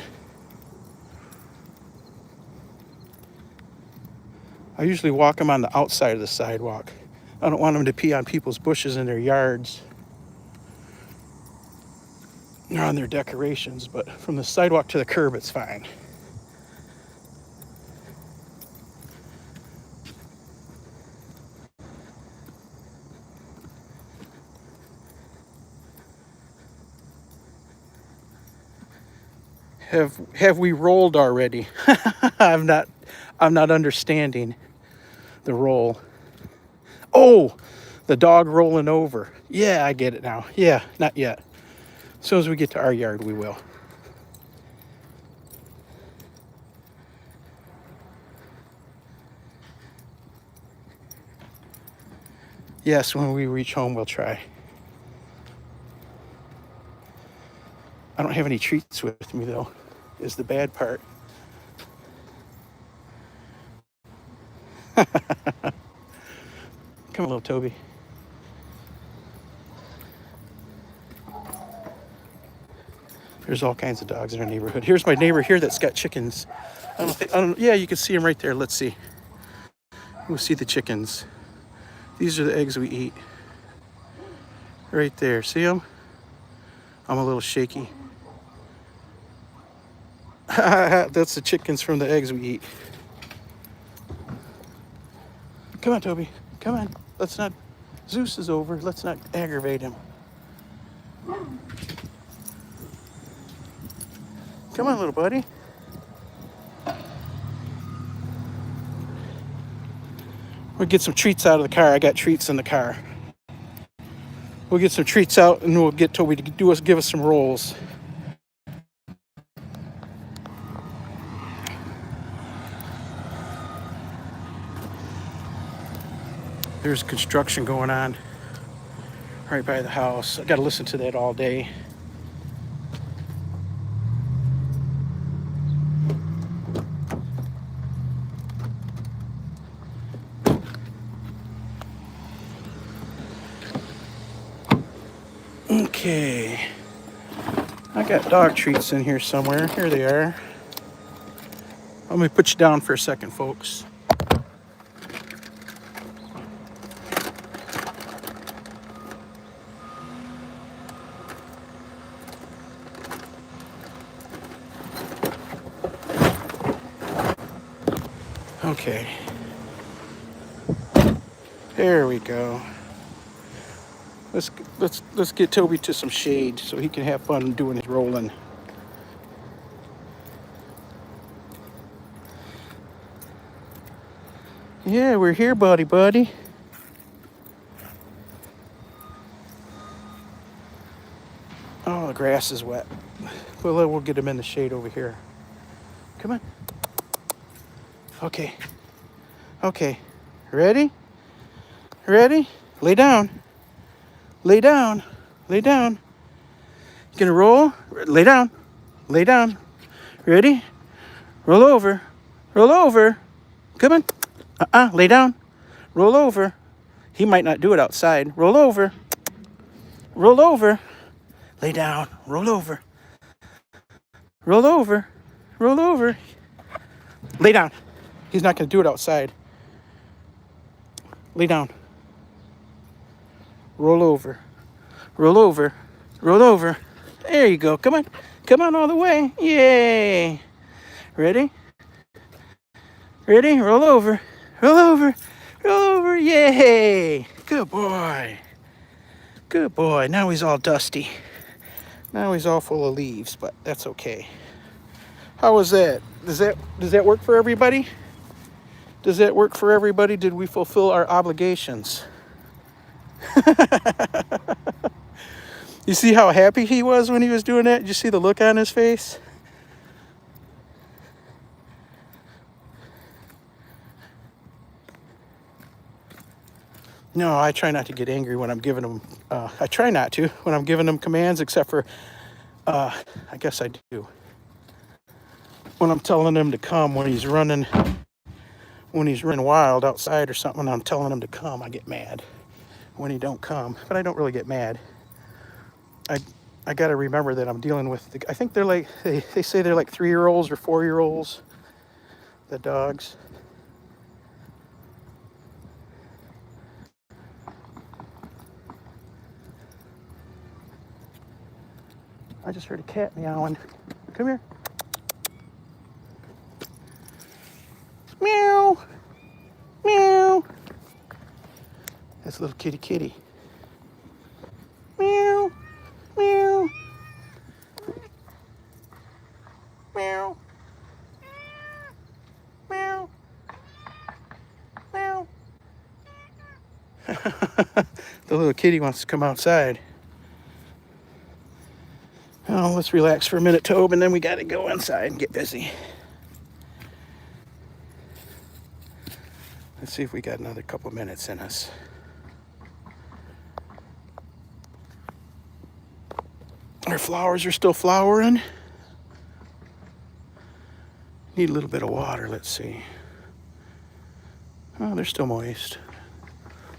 I usually walk him on the outside of the sidewalk. I don't want him to pee on people's bushes in their yards or on their decorations, but from the sidewalk to the curb, it's fine. Have we rolled already? I'm not understanding the roll. Oh, the dog rolling over. Yeah, I get it now. Yeah, not yet. As soon as we get to our yard, we will. Yes, when we reach home, we'll try. I don't have any treats with me, though, is the bad part. Come on, little Toby. There's all kinds of dogs in our neighborhood. Here's my neighbor here that's got chickens. Yeah, you can see them right there. Let's see. We'll see the chickens. These are the eggs we eat. Right there. See them? I'm a little shaky. That's the chickens from the eggs we eat. Come on, Toby. Come on. Let's not... Zeus is over. Let's not aggravate him. Come on, little buddy. We'll get some treats out of the car. I got treats in the car. We'll get some treats out and we'll get Toby to give us some rolls. There's construction going on right by the house. I got to listen to that all day. Okay. I got dog treats in here somewhere. Here they are. Let me put you down for a second, folks. Okay. There we go. Let's get Toby to some shade so he can have fun doing his rolling. Yeah, we're here, buddy. Oh, the grass is wet. Well, we'll get him in the shade over here. Come on. Okay. Ready? Lay down. You gonna roll? Lay down. Ready? Roll over. Come on. Lay down. Roll over. He might not do it outside. Roll over. Lay down. Roll over. Lay down. He's not gonna do it outside. Lay down. Roll over. There you go. Come on all the way. Yay. Ready? Roll over. Yay. Good boy. Now he's all dusty. Now he's all full of leaves, but that's okay. How was that? Does that work for everybody? Did we fulfill our obligations? You see how happy he was when he was doing that? Did you see the look on his face? No, I try not to get angry when I'm giving him, I try not to when I'm giving him commands, except for, I guess I do. When I'm telling him to come, when he's running when he's running wild outside or something and I'm telling him to come, I get mad when he don't come. But I don't really get mad. I got to remember that I'm dealing with, I think they're like, they say they're like 3-year-olds or 4-year-olds, the dogs. I just heard a cat meowing. Come here. Meow. Meow. That's little kitty kitty. Meow. Meow. Meow. Meow. Meow. The little kitty wants to come outside. Oh, let's relax for a minute, Tobe, and then we got to go inside and get busy. Let's see if we got another couple minutes in us. Our flowers are still flowering. Need a little bit of water, let's see. Oh, they're still moist.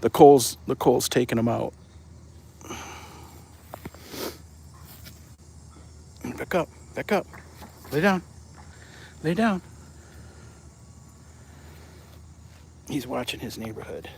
The coal's taking them out. Back up, back up. Lay down, lay down. He's watching his neighborhood.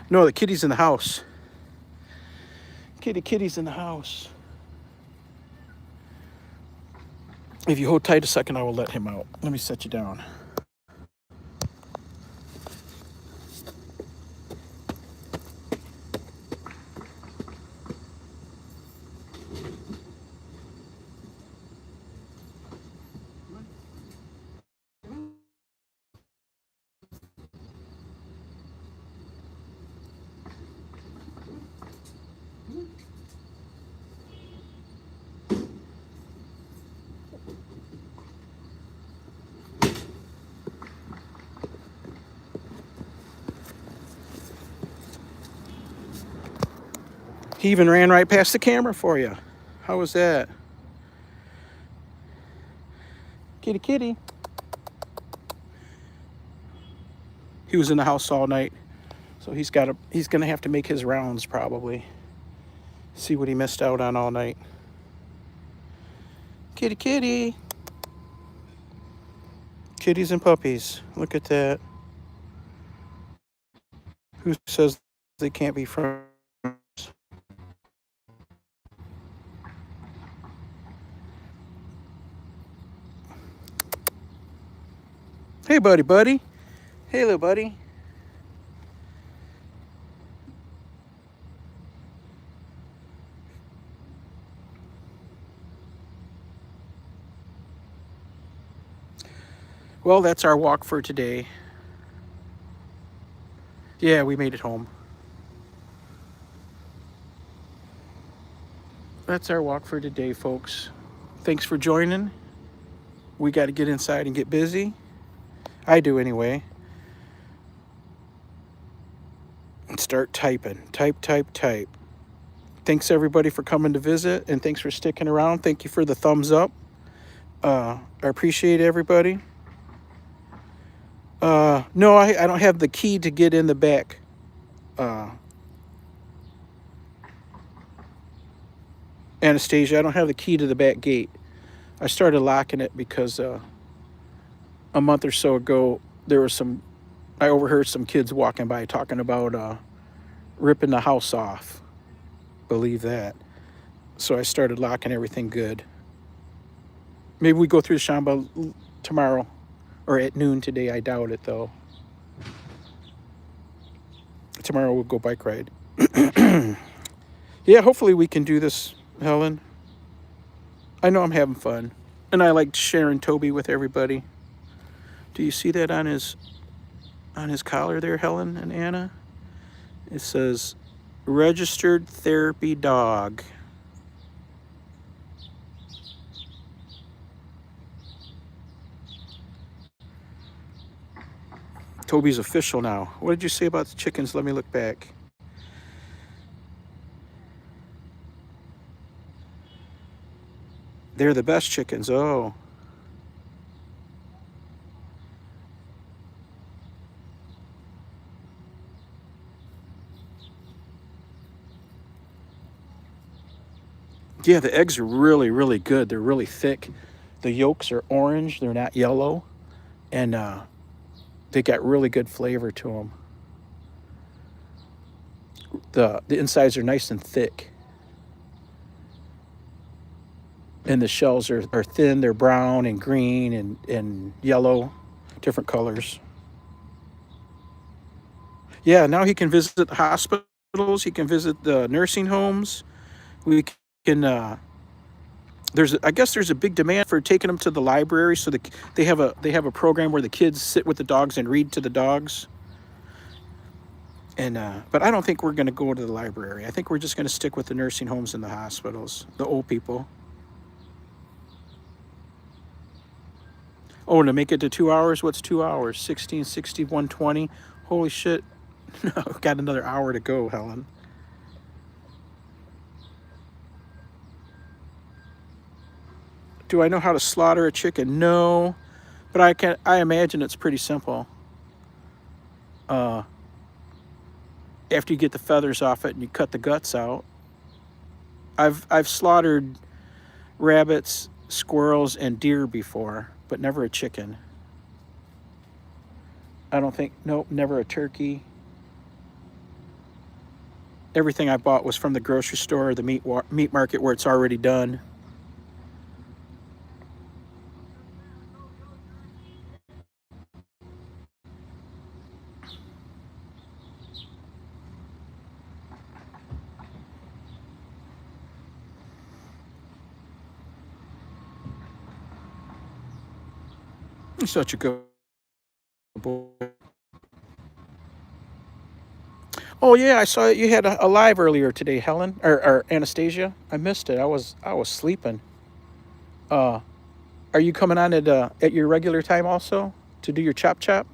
No, the kitty's in the house. Kitty's in the house. If you hold tight a second, I will let him out. Let me set you down. He even ran right past the camera for you. How was that? Kitty. He was in the house all night, so he's gonna have to make his rounds probably. See what he missed out on all night. Kitty. Kitties and puppies. Look at that. Who says they can't be friends? Hey, buddy. Hey, little buddy. Well, that's our walk for today. Yeah, we made it home. That's our walk for today, folks. Thanks for joining. We got to get inside and get busy. I do anyway. And start typing. Type. Thanks everybody for coming to visit, and thanks for sticking around. Thank you for the thumbs up. I appreciate everybody. No, I don't have the key to get in the back. Anastasia, I don't have the key to the back gate. I started locking it because a month or so ago, I overheard some kids walking by talking about ripping the house off. Believe that. So I started locking everything good. Maybe we go through the Shamba tomorrow or at noon today. I doubt it, though. Tomorrow we'll go bike ride. Yeah, hopefully we can do this, Helen. I know I'm having fun. And I like sharing Toby with everybody. Do you see that on his collar there, Helen and Anna? It says, Registered Therapy Dog. Toby's official now. What did you say about the chickens? Let me look back. They're the best chickens. Oh. Yeah, the eggs are really, really good. They're really thick. The yolks are orange. They're not yellow. And they got really good flavor to them. The insides are nice and thick. And the shells are thin. They're brown and green and yellow, different colors. Yeah, now he can visit the hospitals. He can visit the nursing homes. We can. I guess there's a big demand for taking them to the library. So they have a program where the kids sit with the dogs and read to the dogs. And but I don't think we're going to go to the library. I think we're just going to stick with the nursing homes and the hospitals, the old people. Oh, and to make it to 2 hours, what's 2 hours? 16, 60, 120. Holy shit. No, got another hour to go, Helen. Do I know how to slaughter a chicken? No, but I imagine it's pretty simple. After you get the feathers off it and you cut the guts out. I've slaughtered rabbits, squirrels, and deer before, but never a chicken. I don't think, nope, never a turkey. Everything I bought was from the grocery store or the meat market where it's already done. You're such a good boy. Oh yeah, I saw you had a live earlier today, Helen or Anastasia. I missed it. I was sleeping. Uh, are you coming on at your regular time also to do your chop chop?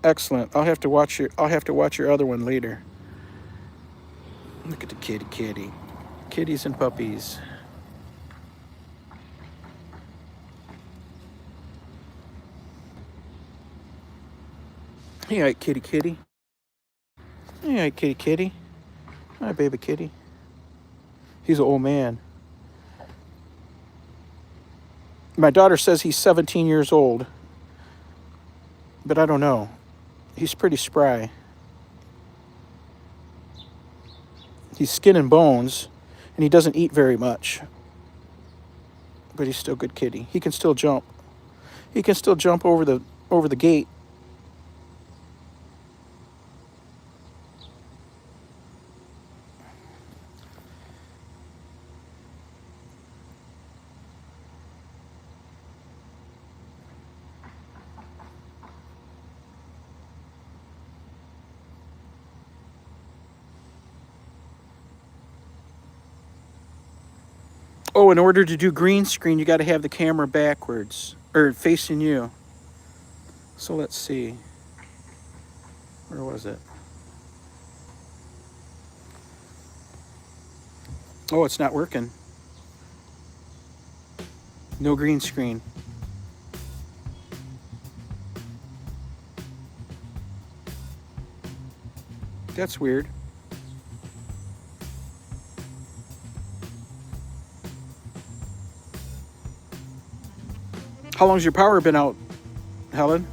Excellent. I'll have to watch your other one later. Look at the kitty. Kitties and puppies. Hey, all right, kitty. Hey, all right, kitty. Hi, baby kitty. He's an old man. My daughter says he's 17 years old, but I don't know. He's pretty spry. He's skin and bones, and he doesn't eat very much. But he's still a good kitty. He can still jump. He can still jump over the gate. Oh, in order to do green screen, you got to have the camera backwards or facing you. So let's see. Where was it? Oh, it's not working. No green screen. That's weird. How long's your power been out, Helen?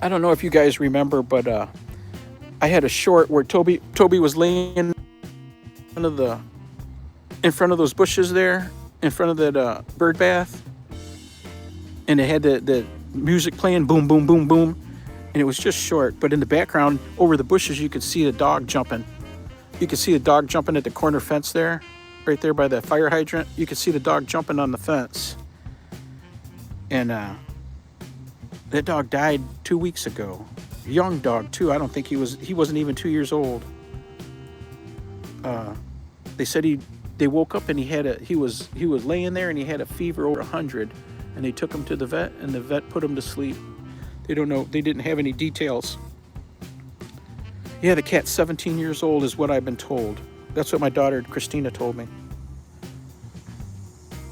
I don't know if you guys remember, but I had a short where Toby was laying in front of those bushes there, in front of that bird bath, and it had the music playing, boom, boom, boom, boom, and it was just short. But in the background, over the bushes, you could see the dog jumping. You could see the dog jumping at the corner fence there. right there by the fire hydrant. You can see the dog jumping on the fence. And that dog died 2 weeks ago. Young dog too. I don't think he wasn't even 2 years old. They said they woke up and he was laying there and he had a fever over 100, and they took him to the vet and the vet put him to sleep. They don't know. They didn't have any details. Yeah, the cat's 17 years old is what I've been told. That's what my daughter Christina told me.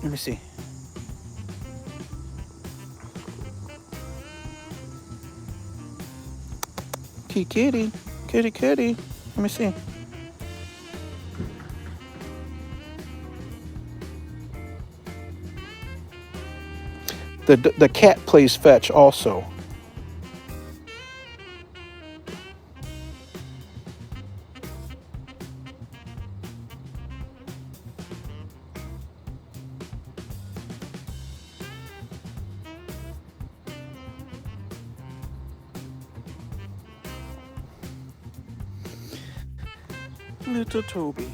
Let me see. Kitty. Let me see. The cat plays fetch also. Little Toby.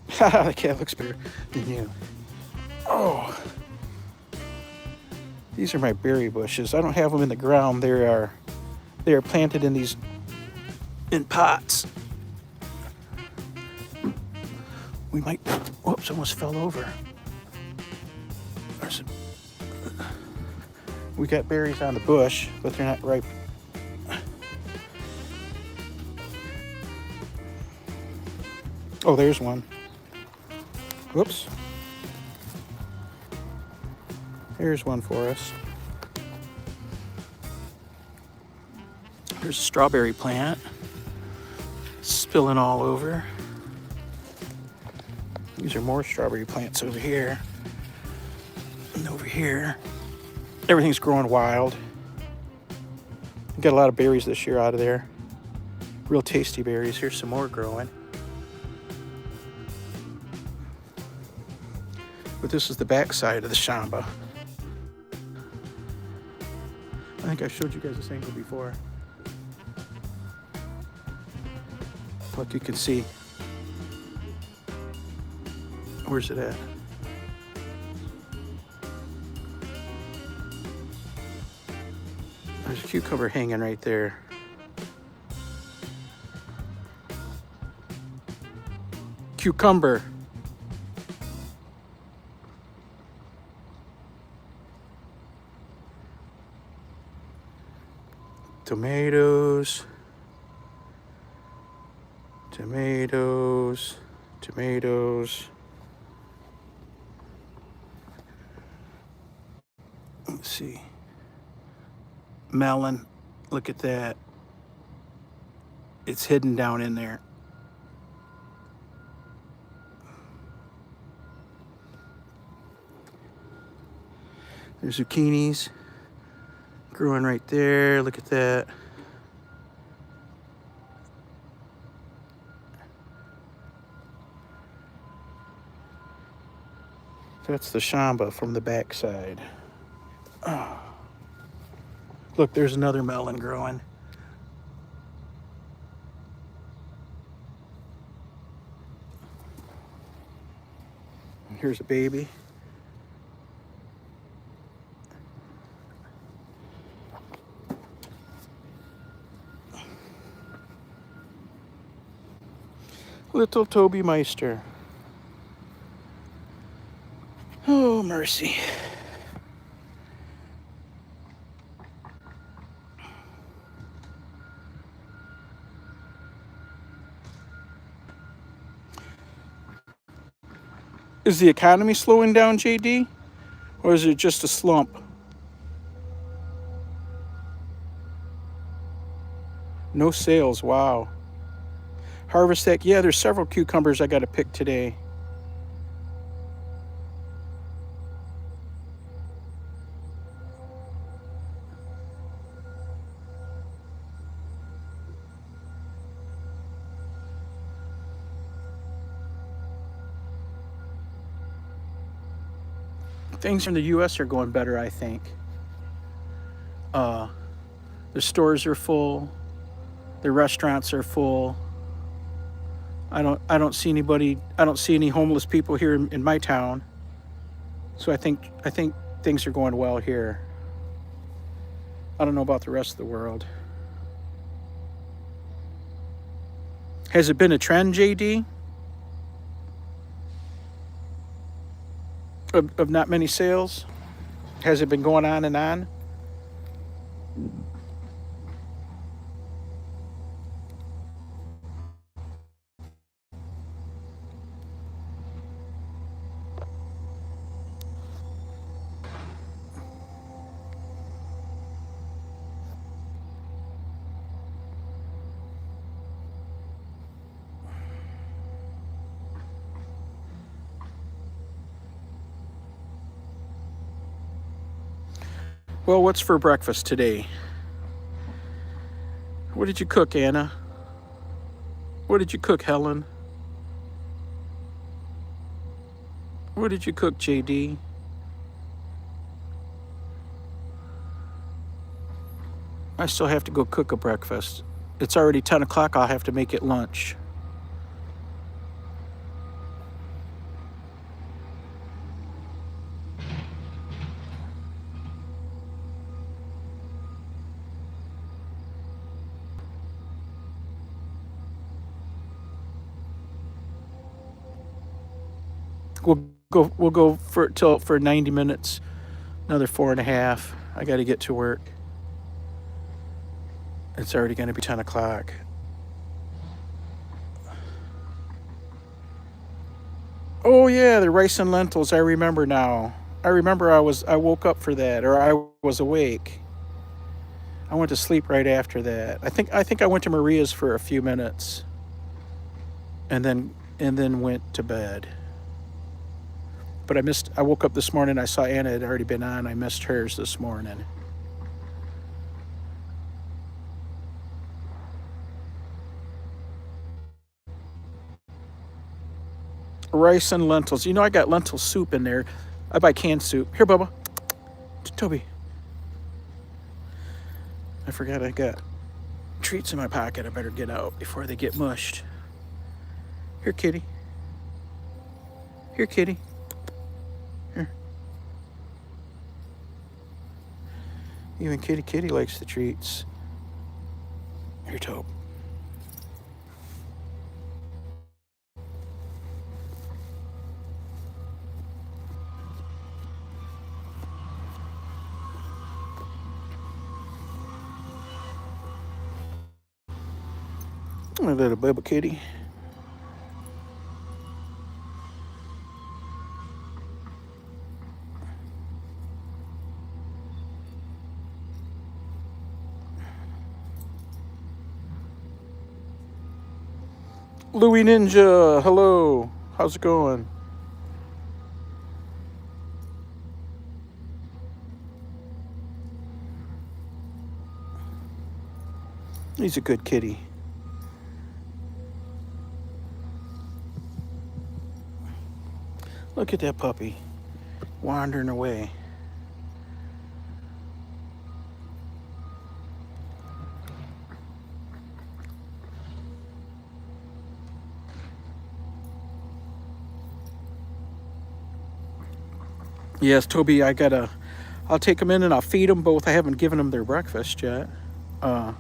Haha, the cat looks better than you. Oh. These are my berry bushes. I don't have them in the ground. They are planted in pots. We might, whoops, almost fell over. We got berries on the bush, but they're not ripe. Oh, there's one. Whoops. Here's one for us. There's a strawberry plant. Spilling all over. These are more strawberry plants over here. And over here. Everything's growing wild. Got a lot of berries this year out of there. Real tasty berries. Here's some more growing. But this is the back side of the Shamba. I think I showed you guys this angle before. Look, you can see. Where's it at? There's a cucumber hanging right there. Cucumber. Tomatoes. Let's see. Melon. Look at that. It's hidden down in there. There's zucchinis growing right there. Look at that. That's the Shamba from the backside. Oh. Look, there's another melon growing. And here's a baby. Little Toby Meister. Oh, mercy. Is the economy slowing down, JD? Or is it just a slump? No sales, wow. Harvest that, yeah, there's several cucumbers I got to pick today. Things in the U.S. are going better, I think. The stores are full. The restaurants are full. I don't see anybody. I don't see any homeless people here in my town. So I think things are going well here. I don't know about the rest of the world. Has it been a trend, JD, of not many sales? Has it been going on and on? Well, what's for breakfast today? What did you cook, Anna? What did you cook, Helen? What did you cook, JD? I still have to go cook a breakfast. It's already 10 o'clock. I'll have to make it lunch. We'll go for 90 minutes. Another 4.5. I got to get to work. It's already going to be 10 o'clock. Oh yeah, the rice and lentils. I remember now. I remember I woke up for that, or I was awake. I went to sleep right after that. I think I went to Maria's for a few minutes, and then went to bed. But I woke up this morning. I saw Anna had already been on. I missed hers this morning. Rice and lentils. You know, I got lentil soup in there. I buy canned soup. Here, Bubba. Toby. I forgot I got treats in my pocket. I better get out before they get mushed. Here, kitty. Here, kitty. Here. Even kitty likes the treats. Here, Tobe. My little bubba kitty. Louie Ninja, hello. How's it going? He's a good kitty. Look at that puppy wandering away. Yes, Toby, I'll take them in and I'll feed them both. I haven't given them their breakfast yet. They'll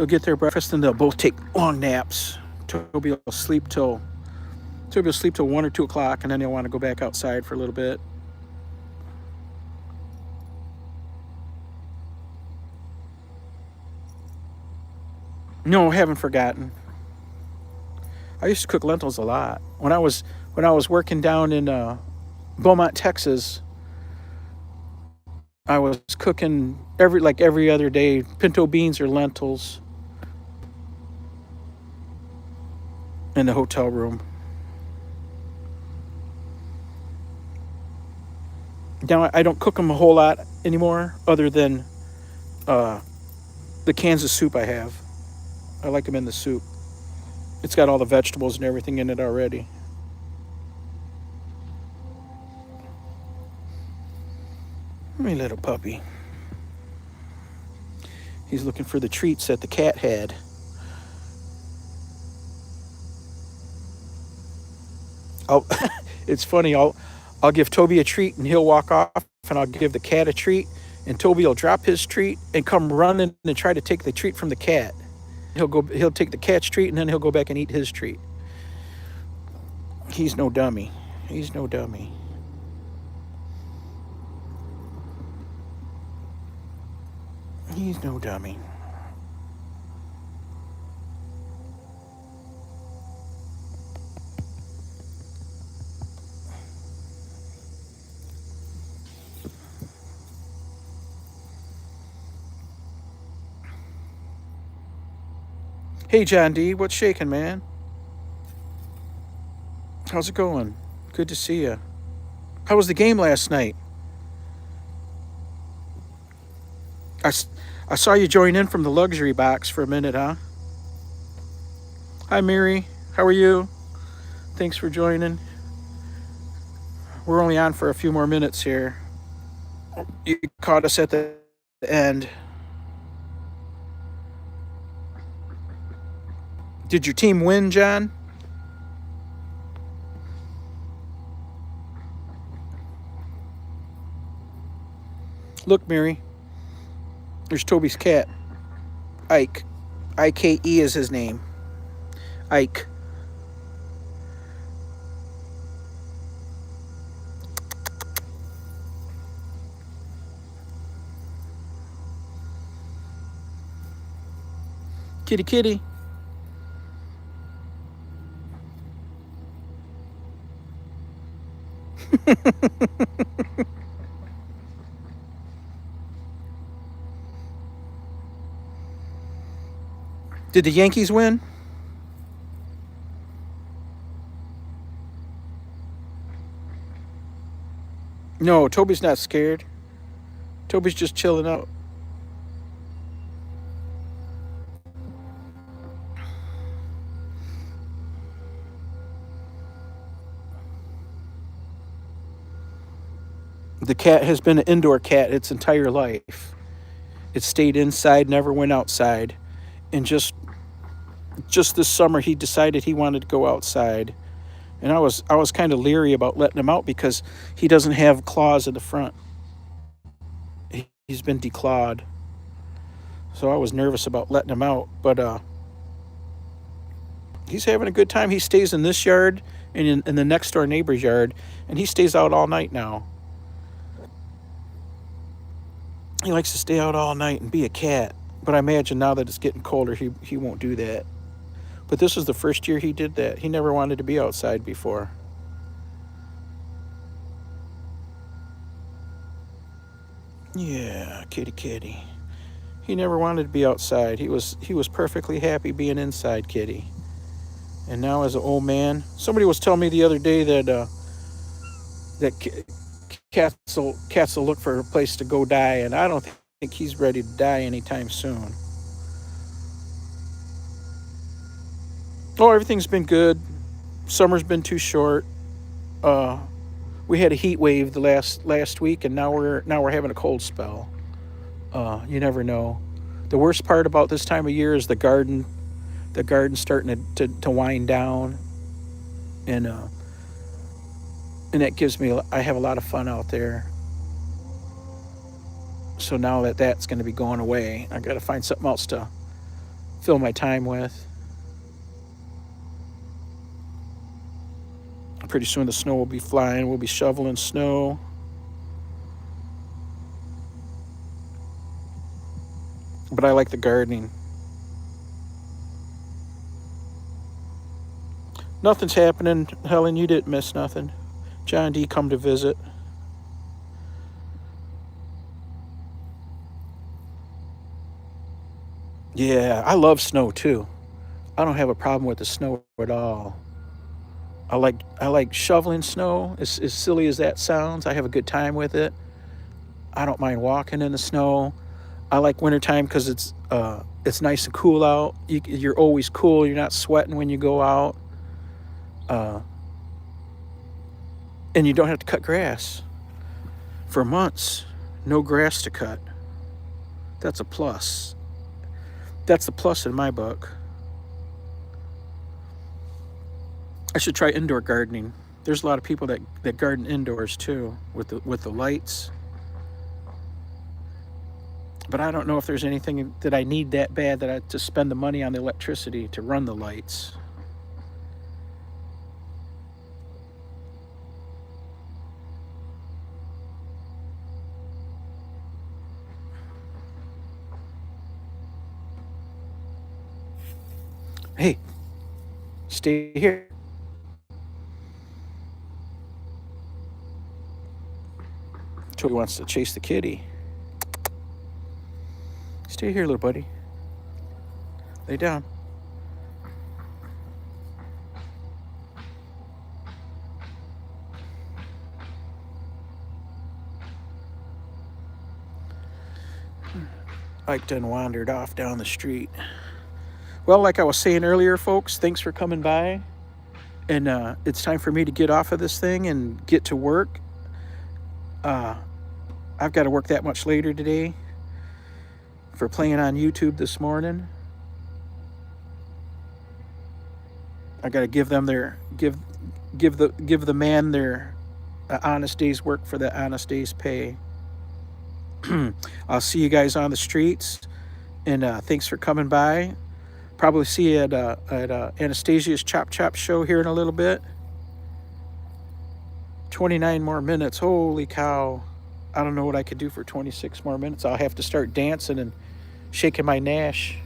get their breakfast and they'll both take long naps. Toby will sleep till 1 or 2 o'clock, and then he'll want to go back outside for a little bit. No, haven't forgotten. I used to cook lentils a lot. When I was working down in Beaumont, Texas, I was cooking every other day, pinto beans or lentils in the hotel room. Now I don't cook them a whole lot anymore, other than the cans of soup I have. I like them in the soup. It's got all the vegetables and everything in it already. My little puppy. He's looking for the treats that the cat had. I'll it's funny. I'll give Toby a treat and he'll walk off, and I'll give the cat a treat, and Toby will drop his treat and come running and try to take the treat from the cat. He'll take the cat's treat and then he'll go back and eat his treat. He's no dummy. He's no dummy. He's no dummy. Hey, John D, what's shaking, man? How's it going? Good to see you. How was the game last night? I, I saw you join in from the luxury box for a minute, huh? Hi, Mary. How are you? Thanks for joining. We're only on for a few more minutes here. You caught us at the end. Did your team win, John? Look, Mary. There's Toby's cat. Ike. I-K-E is his name. Ike. Kitty, kitty. Did the Yankees win? No, Toby's not scared. Toby's just chilling out. The cat has been an indoor cat its entire life. It stayed inside, never went outside. And just this summer he decided he wanted to go outside. And I was kind of leery about letting him out because he doesn't have claws in the front. He's been declawed. So I was nervous about letting him out, but he's having a good time. He stays in this yard and in the next door neighbor's yard, and he stays out all night now. He likes to stay out all night and be a cat. But I imagine now that it's getting colder, he won't do that. But this is the first year he did that. He never wanted to be outside before. Yeah, kitty, kitty. He never wanted to be outside. He was perfectly happy being inside, kitty. And now as an old man, somebody was telling me the other day that cats will look for a place to go die, and I don't think he's ready to die anytime soon. Oh, everything's been good. Summer's been too short. We had a heat wave the last week, and now we're having a cold spell. You never know. The worst part about this time of year is the garden. The garden's starting to wind down, and that gives me. I have a lot of fun out there. So now that that's going to be going away, I got to find something else to fill my time with. Pretty soon the snow will be flying. We'll be shoveling snow. But I like the gardening. Nothing's happening, Helen. You didn't miss nothing. John D come to visit. Yeah, I love snow too. I don't have a problem with the snow at all. I like shoveling snow. As silly as that sounds, I have a good time with it. I don't mind walking in the snow. I like wintertime because it's nice and cool out. You're always cool. You're not sweating when you go out. And you don't have to cut grass. For months, no grass to cut. That's a plus. That's the plus in my book. I should try indoor gardening. There's a lot of people that garden indoors too with the lights. But I don't know if there's anything that I need that bad that I to spend the money on the electricity to run the lights. Hey, stay here. Toby wants to chase the kitty. Stay here, little buddy. Lay down. Ike done wandered off down the street. Well, like I was saying earlier, folks, thanks for coming by. And it's time for me to get off of this thing and get to work. I've got to work that much later today for playing on YouTube this morning. I got to give them their give the man their honest day's work for the honest day's pay. I'll see you guys on the streets, and thanks for coming by. Probably see you at Anastasia's Chop Chop show here in a little bit. 29 more minutes. Holy cow. I don't know what I could do for 26 more minutes. I'll have to start dancing and shaking my Nash.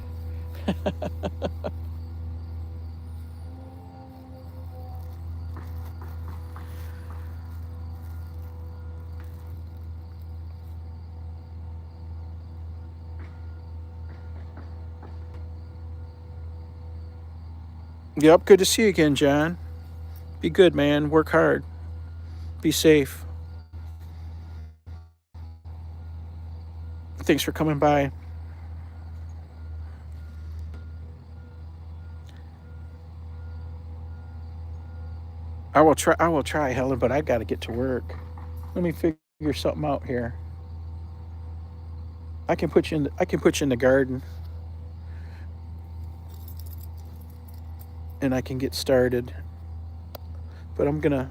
Yep, good to see you again, John. Be good, man. Work hard. Be safe. Thanks for coming by. I will try, Helen, but I've got to get to work. Let me figure something out here. I can put you in the garden. And I can get started. But I'm gonna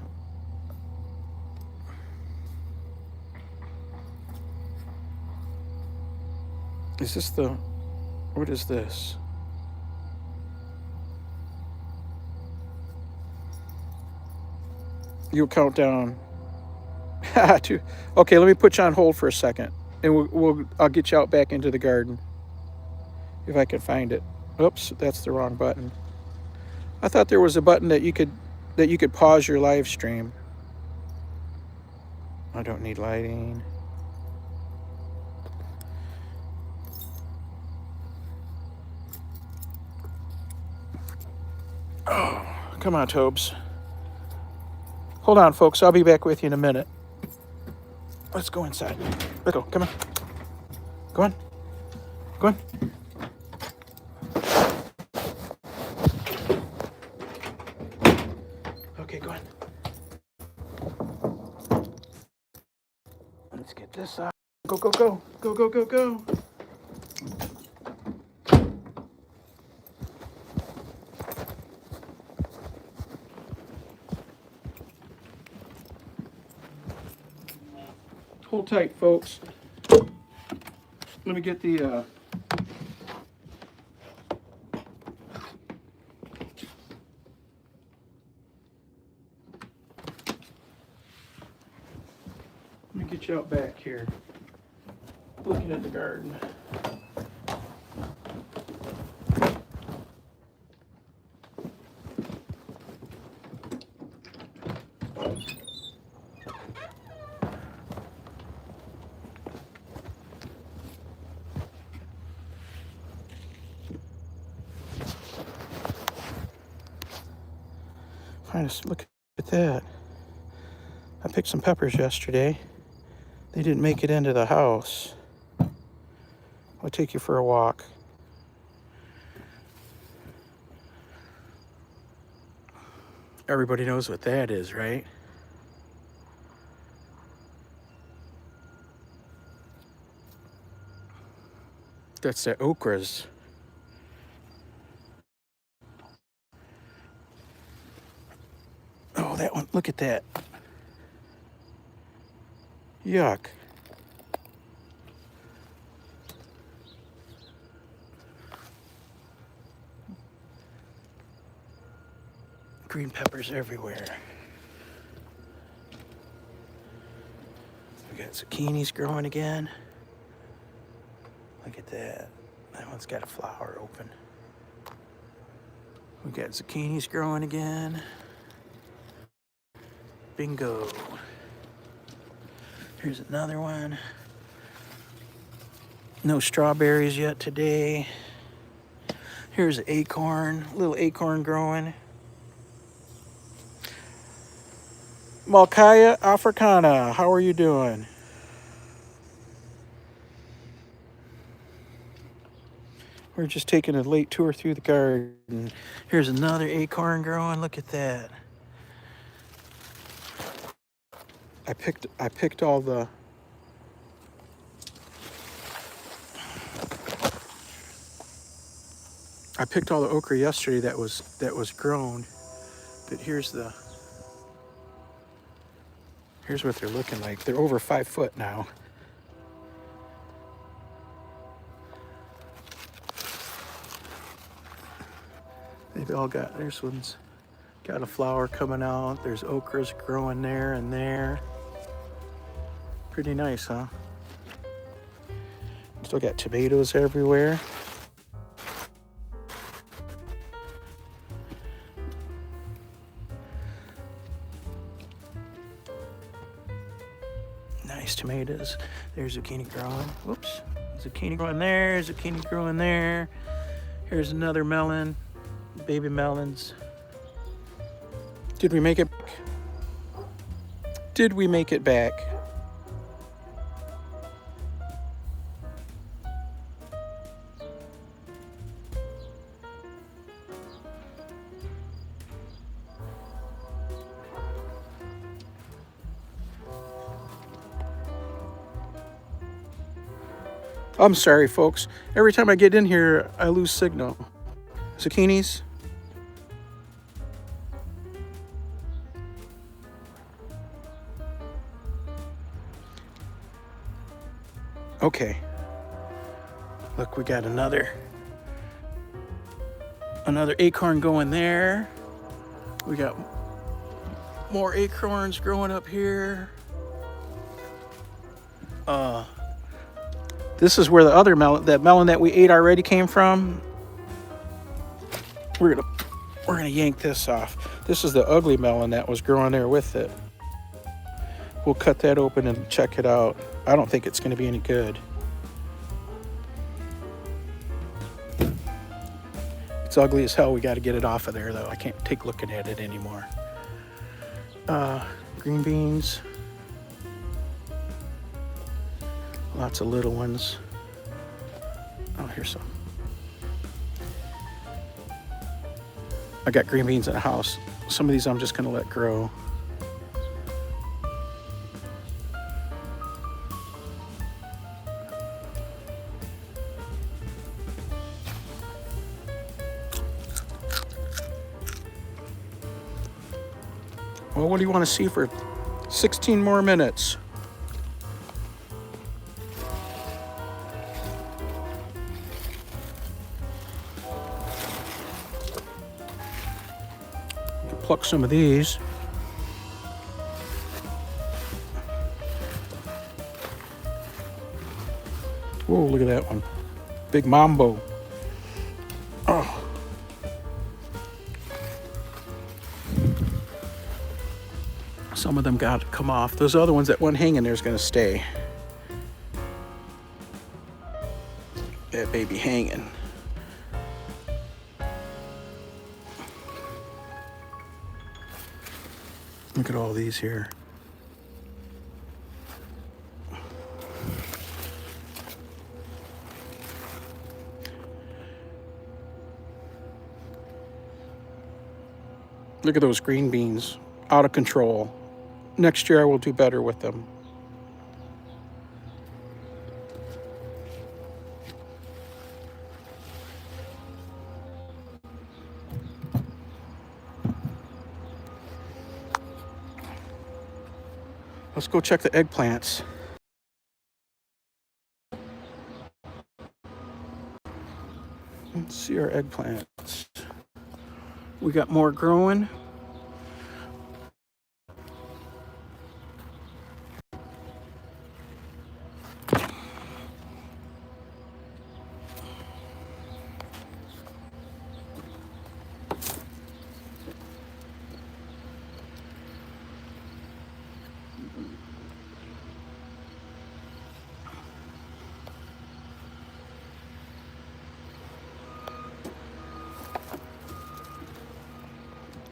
Is this the what is this? You'll count down. Okay, let me put you on hold for a second, and I'll get you out back into the garden if I can find it. Oops, that's the wrong button. I thought there was a button that you could pause your live stream. I don't need lighting. Oh, come on, Tobes. Hold on, folks. I'll be back with you in a minute. Let's go inside. Let's go. Come on. Go on. Go on. Okay, go on. Let's get this out. Go, go, go. Go, go, go, go. Hold tight, folks. Let me get the let me get you out back here. Looking at the garden. Look at that. I picked some peppers yesterday. They didn't make it into the house. I'll take you for a walk. Everybody knows what that is, right? That's the okras. Oh, that one. Look at that. Yuck. Green peppers everywhere. We got zucchinis growing again. Look at that. That one's got a flower open. We got zucchinis growing again. Bingo. Here's another one. No strawberries yet today. Here's an acorn, little acorn growing. Malkaya africana, how are you doing? We're just taking a late tour through the garden. Here's another acorn growing. Look at that. I picked all the okra yesterday that was grown. But here's what they're looking like. They're over 5 foot now. They've all got, there's one's got a flower coming out. There's okras growing there and there. Pretty nice, huh? Still got tomatoes everywhere. Nice tomatoes. There's zucchini growing. Whoops. Zucchini growing there. Zucchini growing there. Here's another melon. Baby melons. Did we make it back? Did we make it back? I'm sorry, folks. Every time I get in here, I lose signal. Zucchinis. Okay. Look, we got another acorn going there. We got more acorns growing up here. This is where the other melon, that melon that we ate already, came from. We're gonna yank this off. This is the ugly melon that was growing there with it. We'll cut that open and check it out. I don't think it's gonna be any good. It's ugly as hell. We got to get it off of there, though. I can't take looking at it anymore. Green beans. Lots of little ones. Oh, here's some. I got green beans in the house. Some of these I'm just going to let grow. Well, what do you want to see for 16 more minutes? You can pluck some of these. Whoa, look at that one. Big mambo. Oh. Some of them got to come off. Those other ones that one hanging there is going to stay. That baby hanging. Look at all these here. Look at those green beans. Out of control. Next year I will do better with them. Let's go check the eggplants. Let's see our eggplants. We got more growing.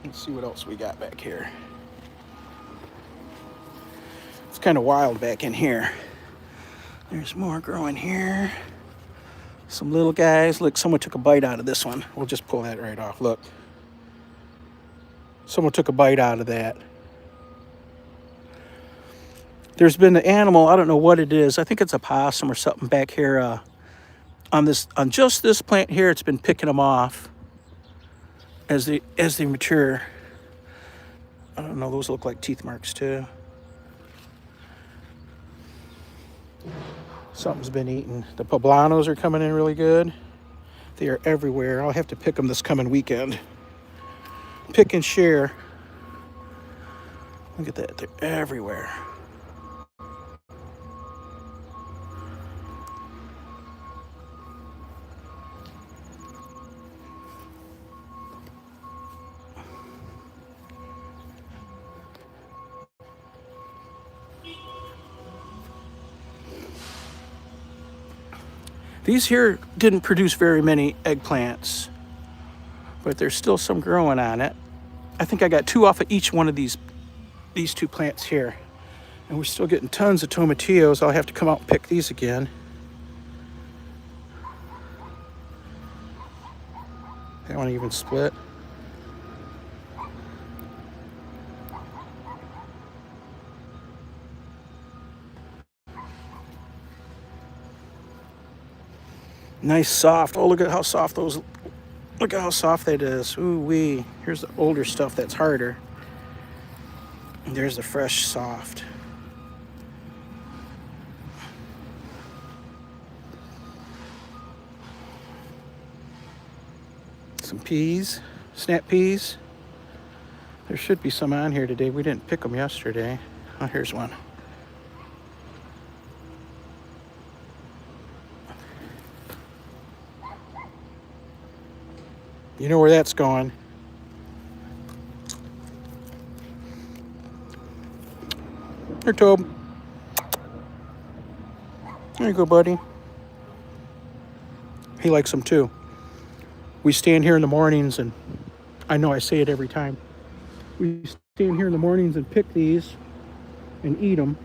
Let's see what else we got back here. It's kind of wild back in here. There's more growing here. Some little guys. Look, someone took a bite out of this one. We'll just pull that right off. Look. Someone took a bite out of that. There's been an animal, I don't know what it is. I think it's a possum or something back here on just this plant here. It's been picking them off as they mature. I don't know, those look like teeth marks too. Something's been eaten. The poblanos are coming in really good. They are everywhere. I'll have to pick them this coming weekend. Pick and share. Look at that, they're everywhere. These here didn't produce very many eggplants, but there's still some growing on it. I think I got 2 off of each one of these 2 plants here. And we're still getting tons of tomatillos. I'll have to come out and pick these again. That one even split. Nice soft. Oh, look at how soft those, look at how soft that is. Ooh wee. Here's the older stuff that's harder. And there's the fresh soft. Some peas, snap peas. There should be some on here today. We didn't pick them yesterday. Oh, here's one. You know where that's going. Here, Tobe. There you go, buddy. He likes them too. We stand here in the mornings, and I know I say it every time. We stand here in the mornings and pick these and eat them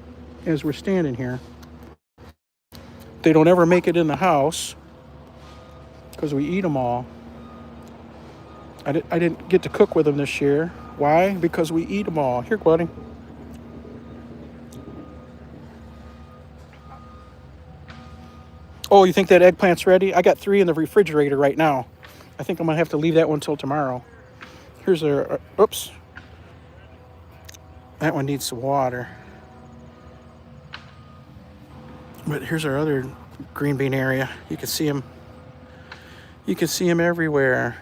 as we're standing here. They don't ever make it in the house because we eat them all. I didn't get to cook with them this year. Why? Because we eat them all. Here, buddy. Oh, you think that eggplant's ready? I got 3 in the refrigerator right now. I think I'm gonna have to leave that one till tomorrow. Here's our, oops. That one needs some water. But here's our other green bean area. You can see them. You can see them everywhere.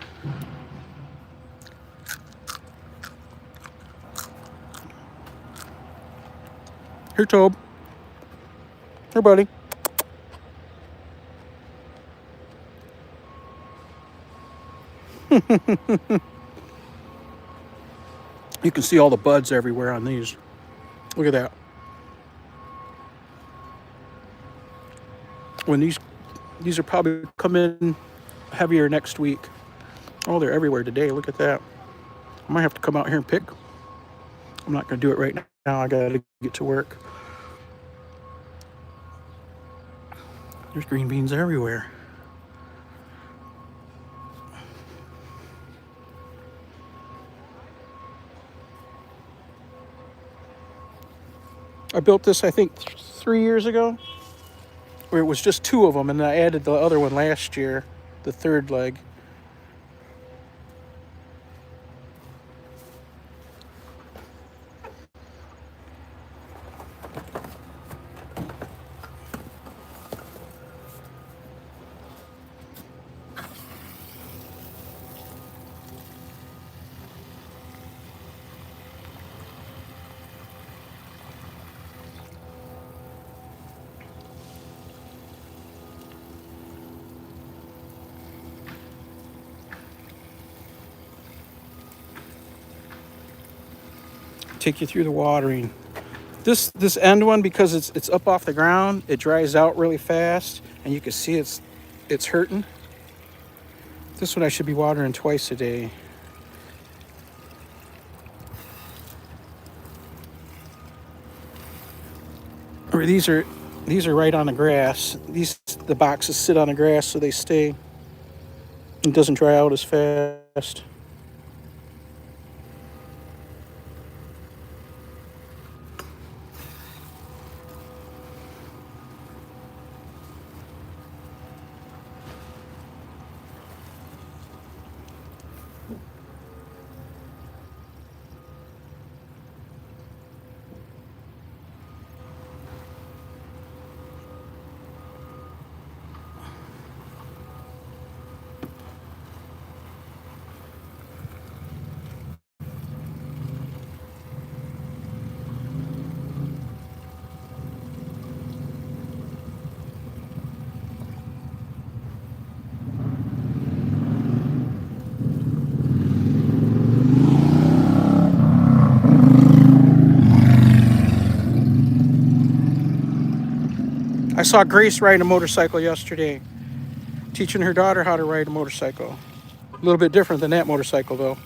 Here, Tobe. Here, buddy. You can see all the buds everywhere on these. Look at that. When these are probably come in heavier next week. Oh, they're everywhere today. Look at that. I might have to come out here and pick. I'm not going to do it right now. I got to get to work. There's green beans everywhere. I built this, I think, 3 years ago, where it was just 2 of them, and I added the other one last year, the 3rd leg. take you through the watering. This end one, because it's up off the ground, it dries out really fast, and you can see it's hurting. This one I should be watering twice a day. Or these are right on the grass. The boxes sit on the grass so they stay. It doesn't dry out as fast. I saw Grace riding a motorcycle yesterday, teaching her daughter how to ride a motorcycle. A little bit different than that motorcycle though.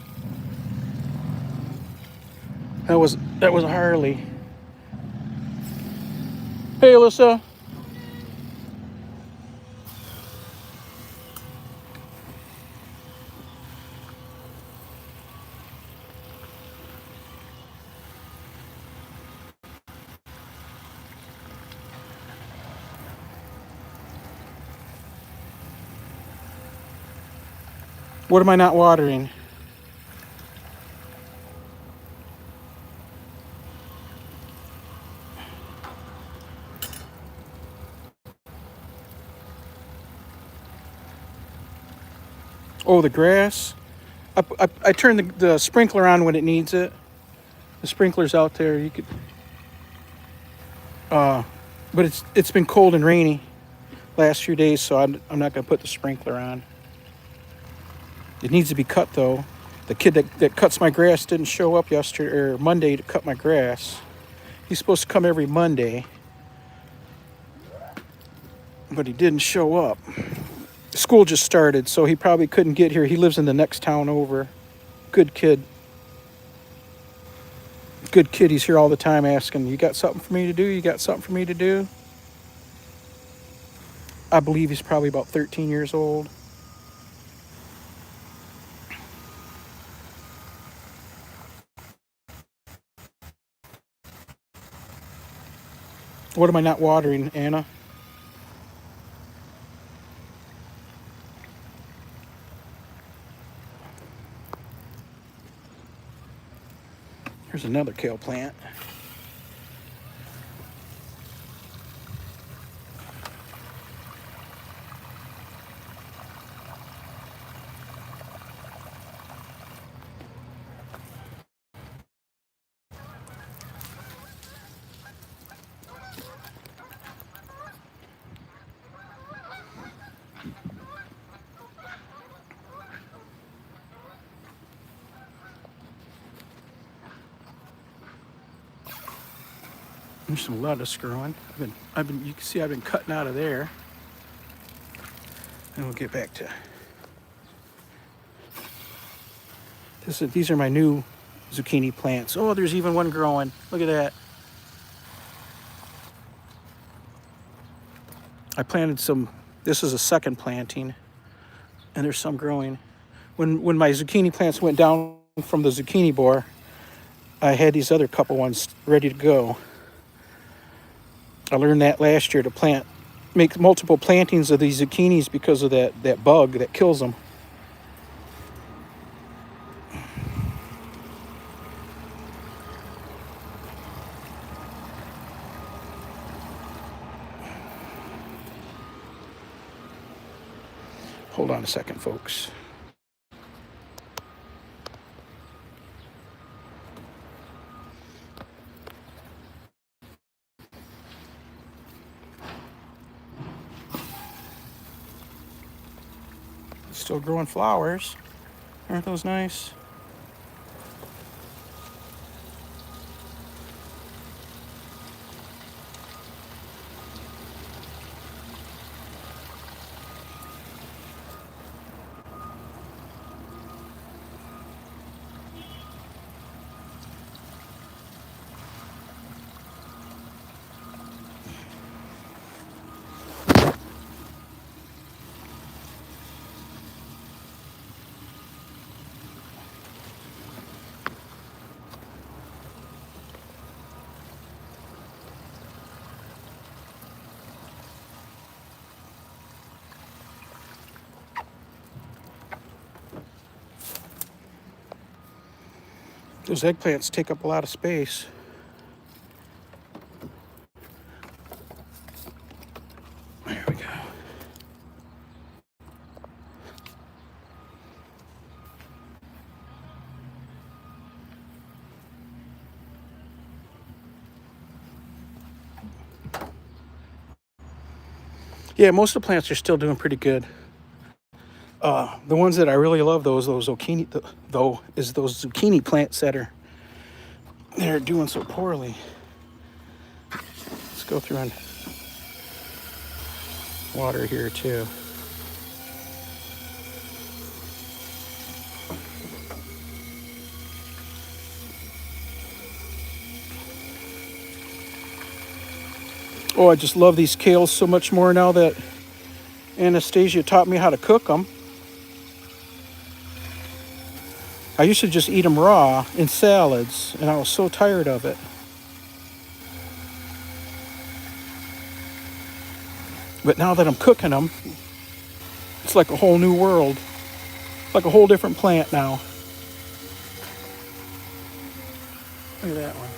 That was a Harley. Hey Alyssa. What am I not watering? Oh, the grass. I turn the sprinkler on when it needs it. The sprinkler's out there. You could, but it's been cold and rainy last few days, so I'm not gonna put the sprinkler on. It needs to be cut though. The kid that cuts my grass didn't show up yesterday or Monday to cut my grass. He's supposed to come every Monday, but he didn't show up. School just started, so he probably couldn't get here. He lives in the next town over. Good kid. Good kid. He's here all the time asking, you got something for me to do? You got something for me to do? I believe he's probably about 13 years old. What am I not watering, Anna? Here's another kale plant. There's some lettuce growing. You can see I've been cutting out of there. And we'll get back to this. These are my new zucchini plants. Oh, there's even one growing. Look at that. I planted some. This is a second planting, and there's some growing. When my zucchini plants went down from the zucchini borer, I had these other couple ones ready to go. I learned that last year to make multiple plantings of these zucchinis because of that bug that kills them. Hold on a second, folks. Still growing flowers. Aren't those nice? Those eggplants take up a lot of space. There we go. Yeah, most of the plants are still doing pretty good. The ones that I really love, those zucchini, though, is those zucchini plants that they're doing so poorly. Let's go through and water here too. Oh, I just love these kales so much more now that Anastasia taught me how to cook them. I used to just eat them raw in salads, and I was so tired of it. But now that I'm cooking them, it's like a whole new world. Like a whole different plant now. Look at that one.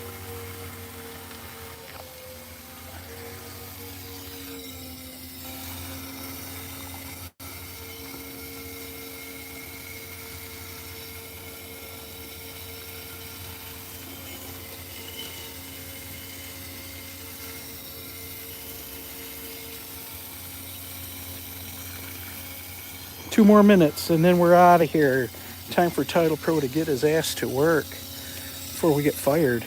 2 more minutes and then we're out of here. Time for Titlepro to get his ass to work before we get fired.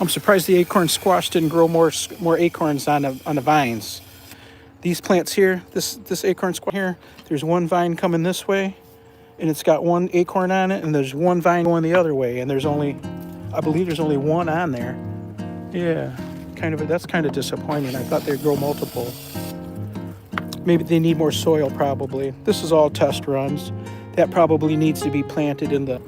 I'm surprised the acorn squash didn't grow more acorns on the vines. These plants here, this acorn squash here, there's one vine coming this way, and it's got one acorn on it, and there's one vine going the other way, and I believe there's only one on there. Yeah, that's kind of disappointing. I thought they'd grow multiple. Maybe they need more soil, probably. This is all test runs. That probably needs to be planted in the...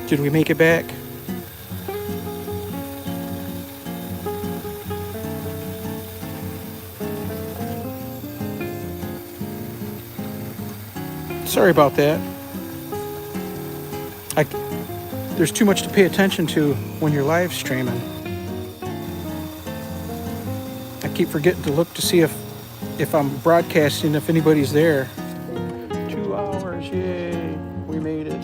Did we make it back? Sorry about that. There's too much to pay attention to when you're live streaming. I keep forgetting to look to see if I'm broadcasting, if anybody's there. 2 hours, yay, we made it.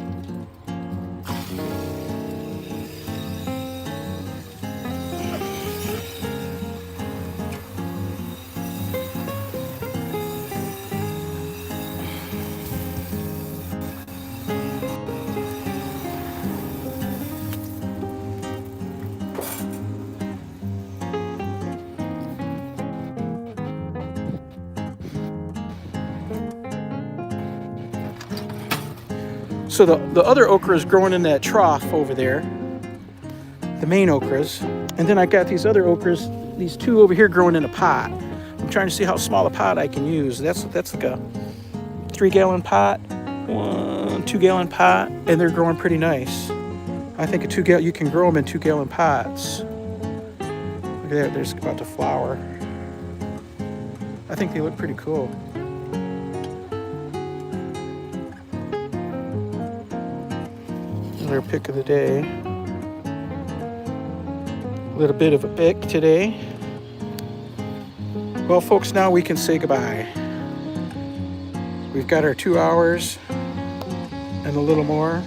So the other okra is growing in that trough over there, the main okras. And then I got these other okras, these 2 over here growing in a pot. I'm trying to see how small a pot I can use. That's like a 3-gallon pot, 2-gallon pot, and they're growing pretty nice. I think you can grow them in 2-gallon pots. Look at that, they're about to flower. I think they look pretty cool. Our pick of the day. A little bit of a pick today. Well, folks, now we can say goodbye. We've got our 2 hours and a little more.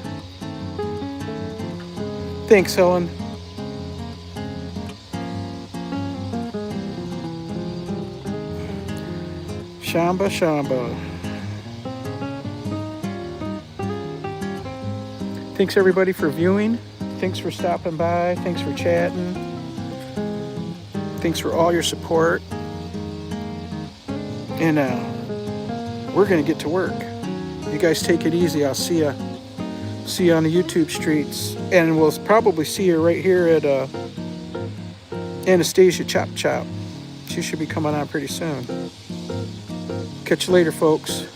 Thanks, Helen. Shamba, shamba. Thanks everybody for viewing. Thanks for stopping by. Thanks for chatting. Thanks for all your support. And we're gonna get to work. You guys take it easy. I'll see ya on the YouTube streets, and we'll probably see you right here at Anastasia Chop Chop. She should be coming on pretty soon. Catch you later, folks.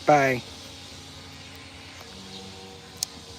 Bye.